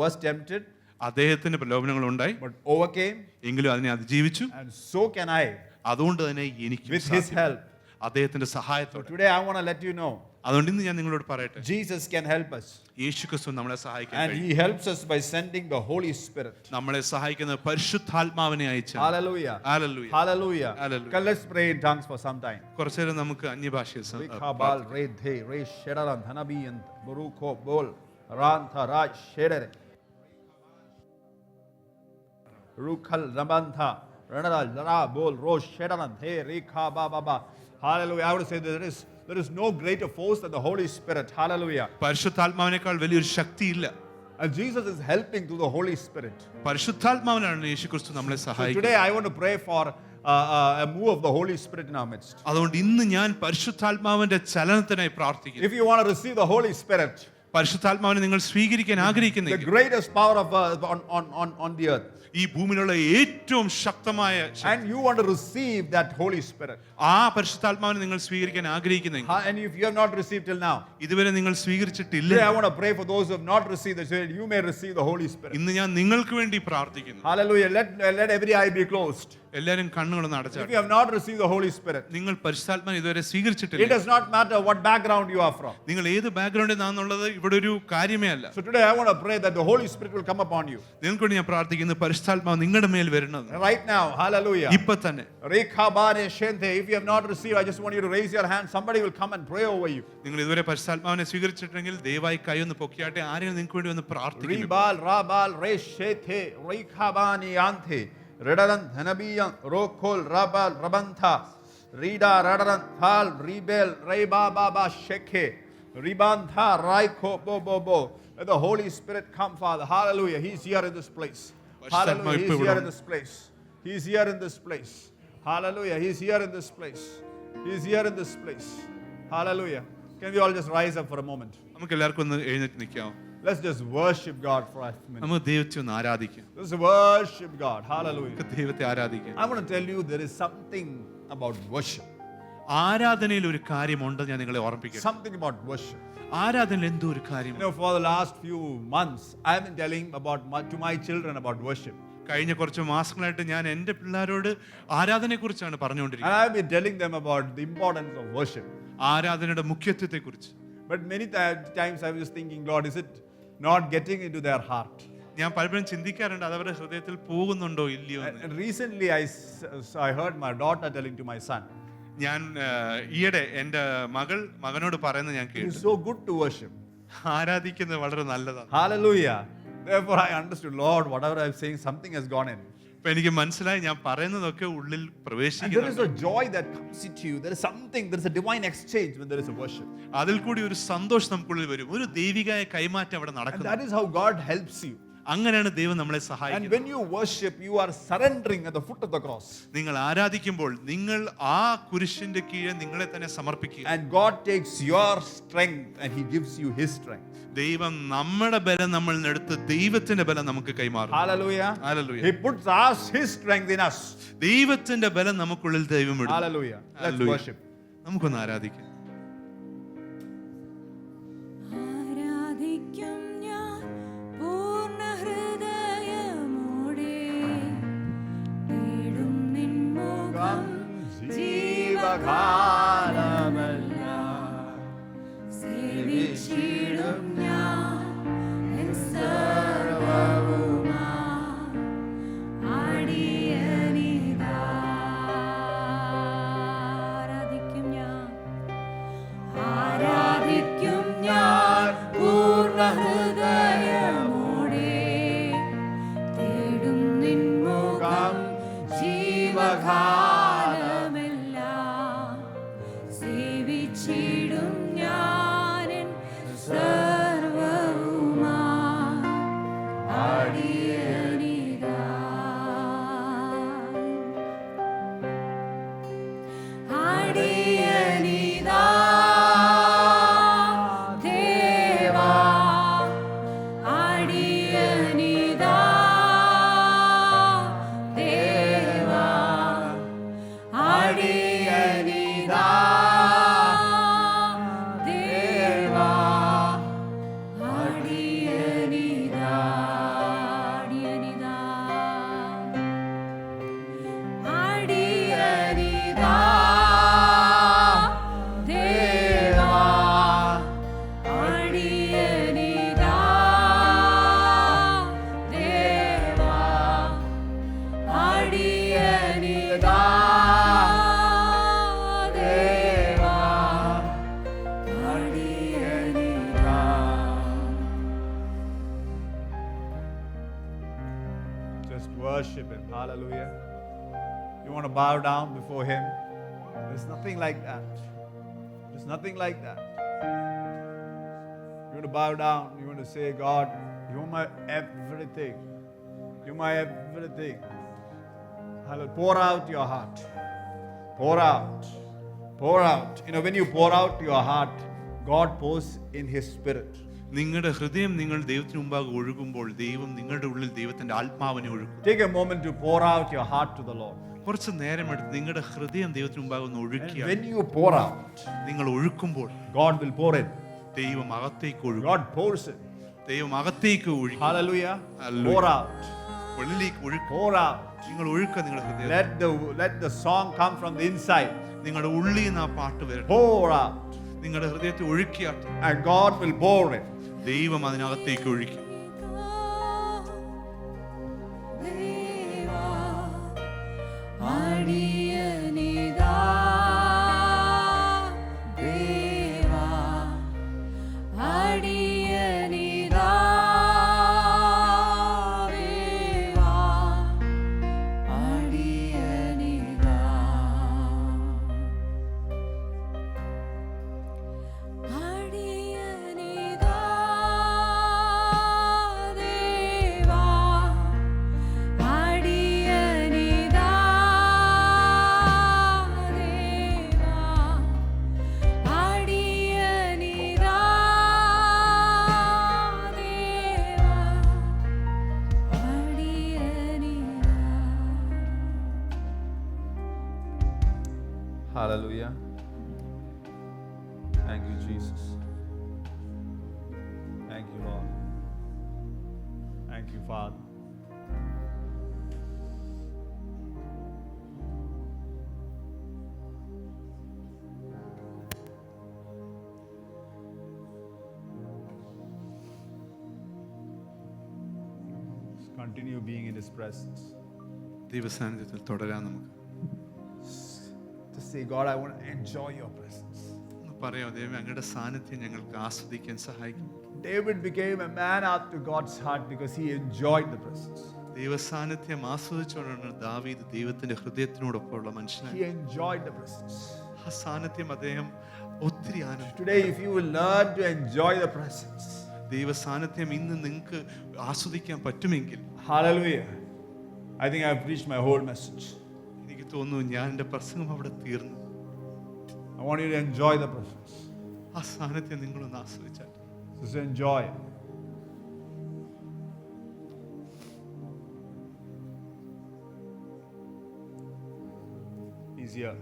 was tempted. അദ്ദേഹത്തിന് പ്രലോഭനങ്ങൾ ഉണ്ടായി, But overcame. എങ്കിലും അതിനെ അതിജീവിച്ചു. And so can I. അതുകൊണ്ട് തന്നെ എനിക്ക് With his help. അദ്ദേഹത്തിന്റെ സഹായത്തോടെ. Today I want to let you know, അതുകൊണ്ട് ഇന്ന് ഞാൻ നിങ്ങളോട് പറയട്ടെ, Jesus can help us. യേശു ക്രിസ്തു നമ്മളെ സഹായിക്കാൻ And കഴിയും. He helps us by sending the Holy Spirit. നമ്മളെ സഹായിക്കുന്ന പരിശുദ്ധാത്മാവിനെ അയച്ചു. Hallelujah. Hallelujah. Hallelujah. Hallelujah. Okay, let's pray in tongues for some time. കുറച്ചു നേരം നമുക്ക് അന്യഭാഷയിൽ Rikhabal redhe re shedaran thanabiyan buruko bol rantha raj shedere rukhal rabantha ranara lara bol ro shedaran he rikha ba ba ba. Hallelujah. I would say there is no greater force than the Holy Spirit. Hallelujah. പരിശുദ്ധാത്മാവിനേക്കാൾ വലിയൊരു ശക്തിയില്ല. And Jesus is helping through the Holy Spirit. പരിശുദ്ധാത്മാവിനാണ് യേശു ക്രിസ്തു നമ്മളെ So സഹായിക്കുന്നത്. today I want to pray for a move of the Holy Spirit in our midst. അതുകൊണ്ട് ഇന്ന് ഞാൻ പരിശുദ്ധാത്മാവിന്റെ ചലനത്തിനായി പ്രാർത്ഥിക്കുന്നു. If you want to receive the Holy Spirit, പരിശുദ്ധാത്മാവിനെ നിങ്ങൾ സ്വീകരിക്കാൻ the ആഗ്രഹിക്കുന്നെങ്കിൽ greatest power of on the earth, ഈ ഭൂമിയിലുള്ള ഏറ്റവും ശക്തമായ and you want to receive that Holy Spirit, ആ പരിശുദ്ധാത്മാവിനെ നിങ്ങൾ സ്വീകരിക്കാൻ ആഗ്രഹിക്കുന്നെങ്കിൽ, and if you have not received till now, ഇതുവരെ നിങ്ങൾ സ്വീകരിച്ചിട്ടില്ല, today I want to pray for those who have not received the Spirit, you may receive the Holy Spirit. ഇന്ന് ഞാൻ നിങ്ങൾക്ക് വേണ്ടി പ്രാർത്ഥിക്കുന്നു. Hallelujah. Let every eye be closed. എല്ലാവരും കണ്ണുകളൊന്ന് If അടച്ചാട്ടെ. you have not received the Holy Spirit, നിങ്ങൾ പരിശുദ്ധാത്മാവിനെ ഇതുവരെ it സ്വീകരിച്ചിട്ടില്ല. does not matter what background you are from. നിങ്ങൾ ഏത് ബാക്ക്ഗ്രൗണ്ടിൽ നിന്നാന്നുള്ളത് ഇവിടെ ഒരു കാര്യമേ അല്ല. So today I want to pray that the Holy Spirit will come upon you. നിങ്ങൾക്ക് വേണ്ടി ഞാൻ പ്രാർത്ഥിക്കുന്നു, പരിശുദ്ധാത്മാവ് നിങ്ങളുടെ മേൽ വരണം Right now. Hallelujah. ഇപ്പൊ തന്നെ. Rekhabane shente. If you have not received, I just want you to raise your hand. Somebody will come and pray over you. നിങ്ങൾ ഇതുവരെ പരിശുദ്ധാത്മാവിനെ സ്വീകരിച്ചിട്ടുണ്ടെങ്കിൽ ദയവായി കൈ ഒന്ന് പൊക്കിയാട്ടെ. ആരെങ്കിലും നിങ്ങൾക്ക് വേണ്ടി ഒന്ന് പ്രാർത്ഥിക്കുന്നു. Ribal rabal reshete rekhabani ante. Redaran thanabiyan rokol rabal rabantha. Rida radaran thal rebel reba baba sheke. Ribantha raiko bo bo bo. Let the Holy Spirit come, Father. Hallelujah. He's here in this place. Hallelujah. He's here in this place. He's here in this place. Hallelujah. He's here in this place. He's here in this place. Hallelujah. Can we all just rise up for a moment? നമുക്ക് എല്ലാവർക്കും ഒന്ന് എഴുന്നേറ്റ് നിൽക്കാം. Let's just worship God for a minute. നമുക്ക് ദൈവത്തെ ഒന്ന് ആരാധിക്കാം. Let's worship God. Hallelujah. നമുക്ക് ദൈവത്തെ ആരാധിക്കാം. I want to tell you there is something about worship. ആരാധനയിൽ ഒരു കാര്യമുണ്ട്, ഞാൻ നിങ്ങളെ ഓർമ്മിപ്പിക്കാം. Something about worship. ആരാധനയിൽ എന്തോ ഒരു You കാര്യമുണ്ട്. know, for the last few months, I have been telling to my children about worship. കഴിഞ്ഞ കുറച്ച് മാസങ്ങളായിട്ട് ഞാൻ എൻ്റെ പിള്ളേരോട് ആരാധനയെക്കുറിച്ചാണ് And പറഞ്ഞുകൊണ്ടിരിക്കുന്നത്. I have been telling them about the importance of worship. ആരാധനയുടെ മുഖ്യത്വത്തെക്കുറിച്ച്. But many times I was thinking, Lord, is it not getting into their heart? ഞാൻ പലപ്പോഴും ചിന്തിക്കാറുണ്ട്, അത് അവരുടെ ഹൃദയത്തിൽ പോകുന്നുണ്ടോ ഇല്ലയോ എന്ന്. And recently I heard my daughter telling to my son, ഞാൻ ഈയിടെ എൻ്റെ മകനോട് പറയുന്നത് ഞാൻ it കേട്ടു, is so good to worship. ആരാധിക്കുന്നത് വളരെ നല്ലതാണ്. Hallelujah. Therefore I understood, Lord, whatever I'm saying, something has gone in. അപ്പൊ എനിക്ക് മനസ്സിലായി, ഞാൻ പറയുന്നതൊക്കെ ഉള്ളിൽ And there is പ്രവേശിക്കുന്നുണ്ട്. a joy that comes into you. There is something, there is a divine exchange when there is a worship. അതിൽ കൂടി ഒരു സന്തോഷം നമുക്കുള്ളിൽ വരും, ഒരു ദൈവികമായ കൈമാറ്റം അവിടെ And നടക്കുന്നു. that is how God helps you. അങ്ങനെയാണ് ദൈവം നമ്മളെ And സഹായിക്കുന്നത്. when you worship, you are surrendering at the foot of the cross. നിങ്ങൾ ആരാധിക്കുമ്പോൾ നിങ്ങൾ ആ കുരിശിന്റെ കീഴെ നിങ്ങളെ തന്നെ സമർപ്പിക്കുക. And God takes your strength and He gives you His strength. ദൈവം നമ്മുടെ ബലം നമ്മളിൽ നിന്ന് എടുത്ത് ദൈവത്തിന്റെ ബലം നമുക്ക് കൈമാറും. Hallelujah. Hallelujah. He puts His strength in us. ദൈവത്തിന്റെ ബലം നമുക്കുള്ളിൽ ദൈവം ഇടും. Hallelujah. Let's Hallelujah. worship. നമുക്കൊന്ന് ആരാധിക്കാം. ആരാധിക്കും ഞാൻ പൂർണ്ണ ഹൃദയമോടെ, തേടും നിൻ മുഖം ജീവകാലമെല്ലാം, സേവിച്ചിടും ഞാൻ എൻ സർവ്വവുമായി, അടിയനിതാ. ആരാധിക്കും ഞാൻ പൂർണ്ണ ഹൃദയമോടെ, തേടും നിൻ മുഖം ജീവകാലമെല്ലാം, സേവിച്ചിടും ഞാൻ എൻ സർവ്വവുമായി, അടിയനിതാ. അടിയനിതാ ദേവാ, അടിയനിതാ ദേവാ, അടിയനിതാ ദേവാ, അടിയനിതാ, അടിയനിതാ, അടിയനിതാ Just worship Him. Hallelujah. You want to bow down before Him? There's nothing like that. There's nothing like that. You want to bow down. You want to say, God, you're my everything. You're my everything. Hallelujah. Pour out your heart. Pour out. Pour out. You know, when you pour out your heart, God pours in His Spirit. നിങ്ങളുടെ ഹൃദയം നിങ്ങൾ ദൈവത്തിന് മുമ്പാകെ ഒഴുകുമ്പോൾ ദൈവം നിങ്ങളുടെ ഉള്ളിൽ ദൈവത്തിന്റെ ആത്മാവിനെ ഒഴുകും. Take a moment to pour out your heart to the Lord. കുറച്ച് നേരം എടുത്ത് നിങ്ങളുടെ ഹൃദയം ദൈവത്തിന് മുമ്പാകെ ഒന്ന് And ഒഴുക്കിയാൽ when you pour out, നിങ്ങൾ ഒഴുക്കുമ്പോൾ God will pour in. ദൈവം അകത്തേക്ക് ഒഴുകും. God pours in. ദൈവം അകത്തേക്ക് ഒഴുകും. Hallelujah. Hallelujah. Pour out. വെളിയിലേക്ക് ഒഴുക്കും. Pour out. നിങ്ങൾ ഒഴുക്കുക നിങ്ങളുടെ ഹൃദയം. Let the song come from the inside. നിങ്ങളുടെ ഉള്ളിൽ നിന്ന് ആ പാട്ട് വരണം. Pour out. നിങ്ങളുടെ ഹൃദയത്തെ ഒഴുക്കിയാട്ടെ. And God will pour in. ദൈവം അതിനകത്തേക്ക് ഒഴുക്കും. Hallelujah. Thank you, Jesus. Thank you, Lord. Thank you, Father. Let's continue being in His presence. ദൈവസാന്നിധ്യത്തിൽ തുടരാൻ നമുക്ക്. To say, God, I want to enjoy your presence. ഒന്ന് പറയാം, ദൈവമേ അങ്ങയുടെ സാന്നിധ്യം ഞങ്ങൾക്ക് ആസ്വദിക്കാൻ സഹായിക്കും. David became a man after God's heart because he enjoyed the presence. ദൈവസാന്നിധ്യം ആസ്വദിച്ചുകൊണ്ടാണ് ദാവീദ് ദൈവത്തിന്റെ ഹൃദയത്തിനോടൊപ്പമുള്ള മനുഷ്യനായി. He enjoyed the presence. ആ സാന്നിധ്യം അദ്ദേഹം ഒത്തിരി ആനന്ദിച്ചു. Today, if you will learn to enjoy the presence, ദൈവ സാന്നിധ്യം ഇന്ന് നിങ്ങൾക്ക് ആസ്വദിക്കാൻ പറ്റുമെങ്കിൽ, hallelujah. I think I've preached my whole message. എനിക്ക് തോന്നുന്നു ഞാൻ എൻ്റെ പ്രസംഗം അവിടെ തീർന്നു. I want you to enjoy the presence. ആ സാന്നിധ്യം നിങ്ങളൊന്ന് ആസ്വദിച്ചാൽ. Just enjoy it. He's here.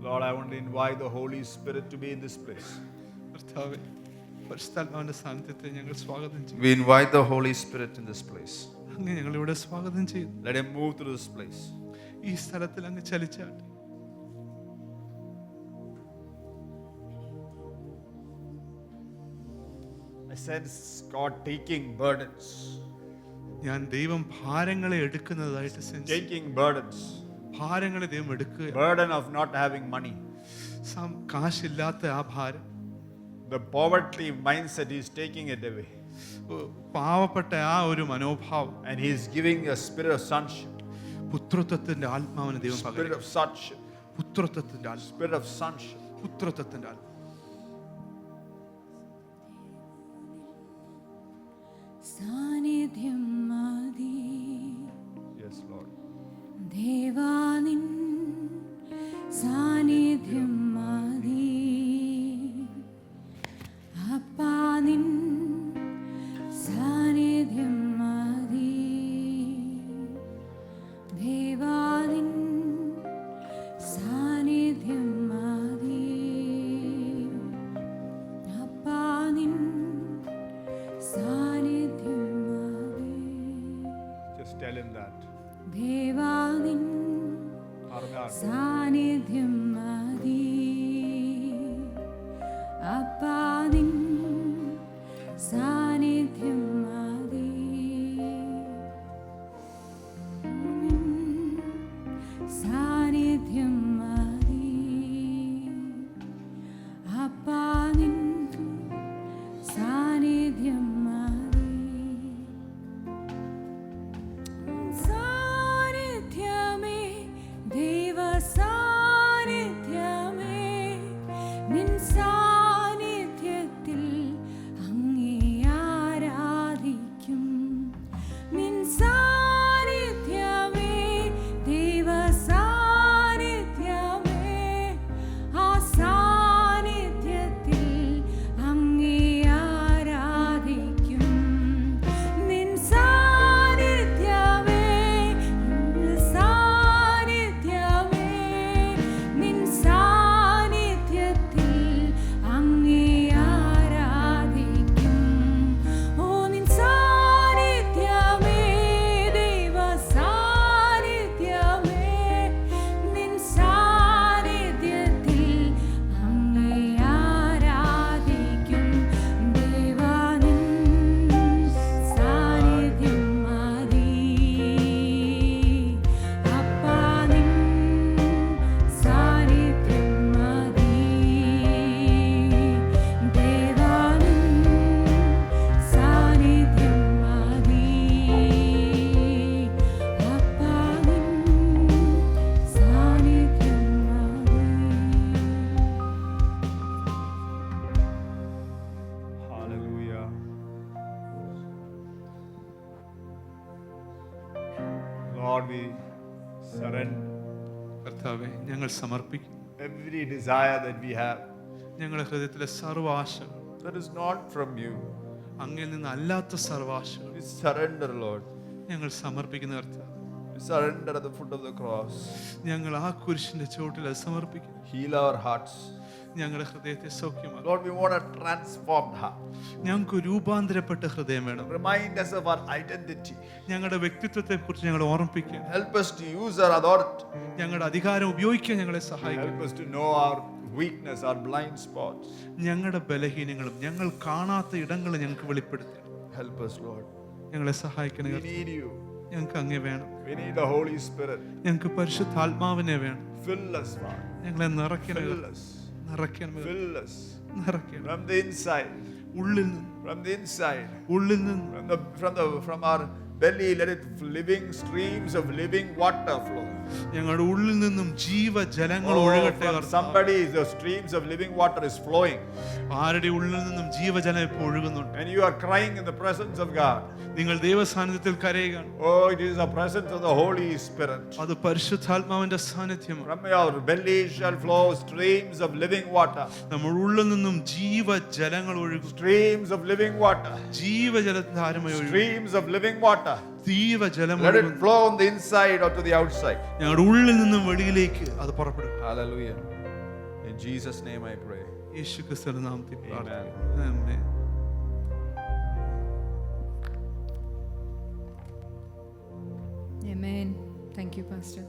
Lord, I want to invite the Holy Spirit to be in this place. കർത്താവേ, പരിശുദ്ധാത്മാവിന്റെ സാന്നിധ്യത്തെ ഞങ്ങൾ സ്വാഗതം ചെയ്യും. We invite the Holy Spirit in this place. അങ്ങ് ഞങ്ങളിവിടെ സ്വാഗതം ചെയ്യും. Let Him move through this place. ഈ സ്ഥലത്തിൽ അങ്ങ് ചലിച്ചാട്ടെ. I sense God taking burdens. ഞാൻ ദൈവം ഭാരങ്ങളെ എടുക്കുന്നതായിട്ട് സെൻസ്. Taking burdens. ഭാരങ്ങളെ ദൈവം എടുക്കുക. Burden of not having money. കാശില്ലാത്ത ആ ഭാരം, The poverty mindset, He's taking it away. പാവപ്പെട്ട ആ ഒരു മനോഭാവം, And He's giving a spirit of sonship. പുത്രത്വത്തിന്റെ ആത്മാവിന് ദൈവം Spirit പകരും. of sonship. പുത്രത്വത്തിന്റെ ആത്മാവ്, Spirit of sonship. പുത്രത്വത്തിന്റെ ആത്മാവ്. സാന്നിധ്യം മതി Yes, Lord. ദേവാനിൻ സാന്നിധ്യം മതി അപ്പാനിൻ സാന്നിധ്യം മതി ദേവാനിൻ സാന്നിധ്യം മതി അപ്പാനിൻ സാന്നിധ്യം മതി Lord, we surrender കർത്താവെ, ഞങ്ങൾ സമർപ്പിക്കും every desire that we have ഞങ്ങളുടെ ഹൃദയത്തിലെ സർവ്വ ആശകൾ, that is not from you. അങ്ങിൽ നിന്ന് അല്ലാത്ത സർവ്വ ആശകൾ We surrender, Lord. ഞങ്ങൾ സമർപ്പിക്കുന്ന കർത്താവ്. We surrender at the foot of the cross. ഞങ്ങൾ ആ കുരിശിന്റെ ചുവട്ടിൽ അത് സമർപ്പിക്കും. Heal our hearts. ഞങ്ങളുടെ ഹൃദയത്തെ സൗഖ്യമാക്കും. Lord, we want a transformed heart. ഞങ്ങൾക്ക് രൂപാന്തരപ്പെട്ട ഹൃദയം വേണം. Remind us of our identity. ഞങ്ങളുടെ വ്യക്തിത്വത്തെ കുറിച്ച് ഞങ്ങൾ ഓർമ്മിപ്പിക്കുക. Help us to use our authority. ഞങ്ങളുടെ അധികാരം ഉപയോഗിക്കാൻ ഞങ്ങളെ സഹായിക്കുക. Help us to know our weakness, our blind spots. ഞങ്ങളുടെ ബലഹീനങ്ങളും ഞങ്ങൾ കാണാത്ത ഇടങ്ങൾ ഞങ്ങൾക്ക് വെളിപ്പെടുത്തുക. Help us, Lord. ഞങ്ങളെ സഹായിക്കണേ. We need you. ഞങ്ങൾക്ക് അങ്ങേ വേണം. We need the Holy Spirit. ഞങ്ങൾക്ക് പരിശുദ്ധാത്മാവിനെ വേണം. Fill us, Lord. ഞങ്ങളെ നിറയ്ക്കണേ. Fill us. നിറയ്ക്കണേ. Fill us. നിറയ്ക്കണേ. From the inside. ഉള്ളിൽ നിന്ന്, From the inside. ഉള്ളിൽ നിന്ന്, From our belly, let it living streams of living water flow. ഞങ്ങളുടെ ഉള്ളിൽ നിന്നും ജീവജലങ്ങൾ Oh, ഒഴുകട്ടെ. from somebody, the streams of living water is flowing. ആരുടെ ഉള്ളിൽ നിന്നും ജീവജലം ഇപ്പോൾ ഒഴുകുന്നുണ്ട്. And you are crying in the presence of God. നിങ്ങൾ ദൈവസാന്നിധ്യത്തിൽ കരയുകയാണ്. Oh, it is the presence of the Holy Spirit. അത് പരിശുദ്ധാത്മാവിന്റെ സാന്നിധ്യമാണ്. From your belly shall flow streams of living water. നമ്മൾ ഉള്ളിൽ നിന്നും ജീവജലങ്ങൾ ഒഴുകും. Streams of living water. ജീവജലധാരമായി ഒഴുകും. Streams of living water. ജീവജലം Let ഒഴുകും. it flow on the inside or to the outside. ഞങ്ങളുടെ ഉള്ളിൽ നിന്നും വെളിയിലേക്ക് അത് പുറപ്പെടും. Hallelujah. In Jesus' name I pray. യേശു ക്രിസ്തുവിന്റെ നാമത്തിൽ Amen. പ്രാർത്ഥിക്കുന്നു. ആമേൻ. Amen. Thank you, Pastor.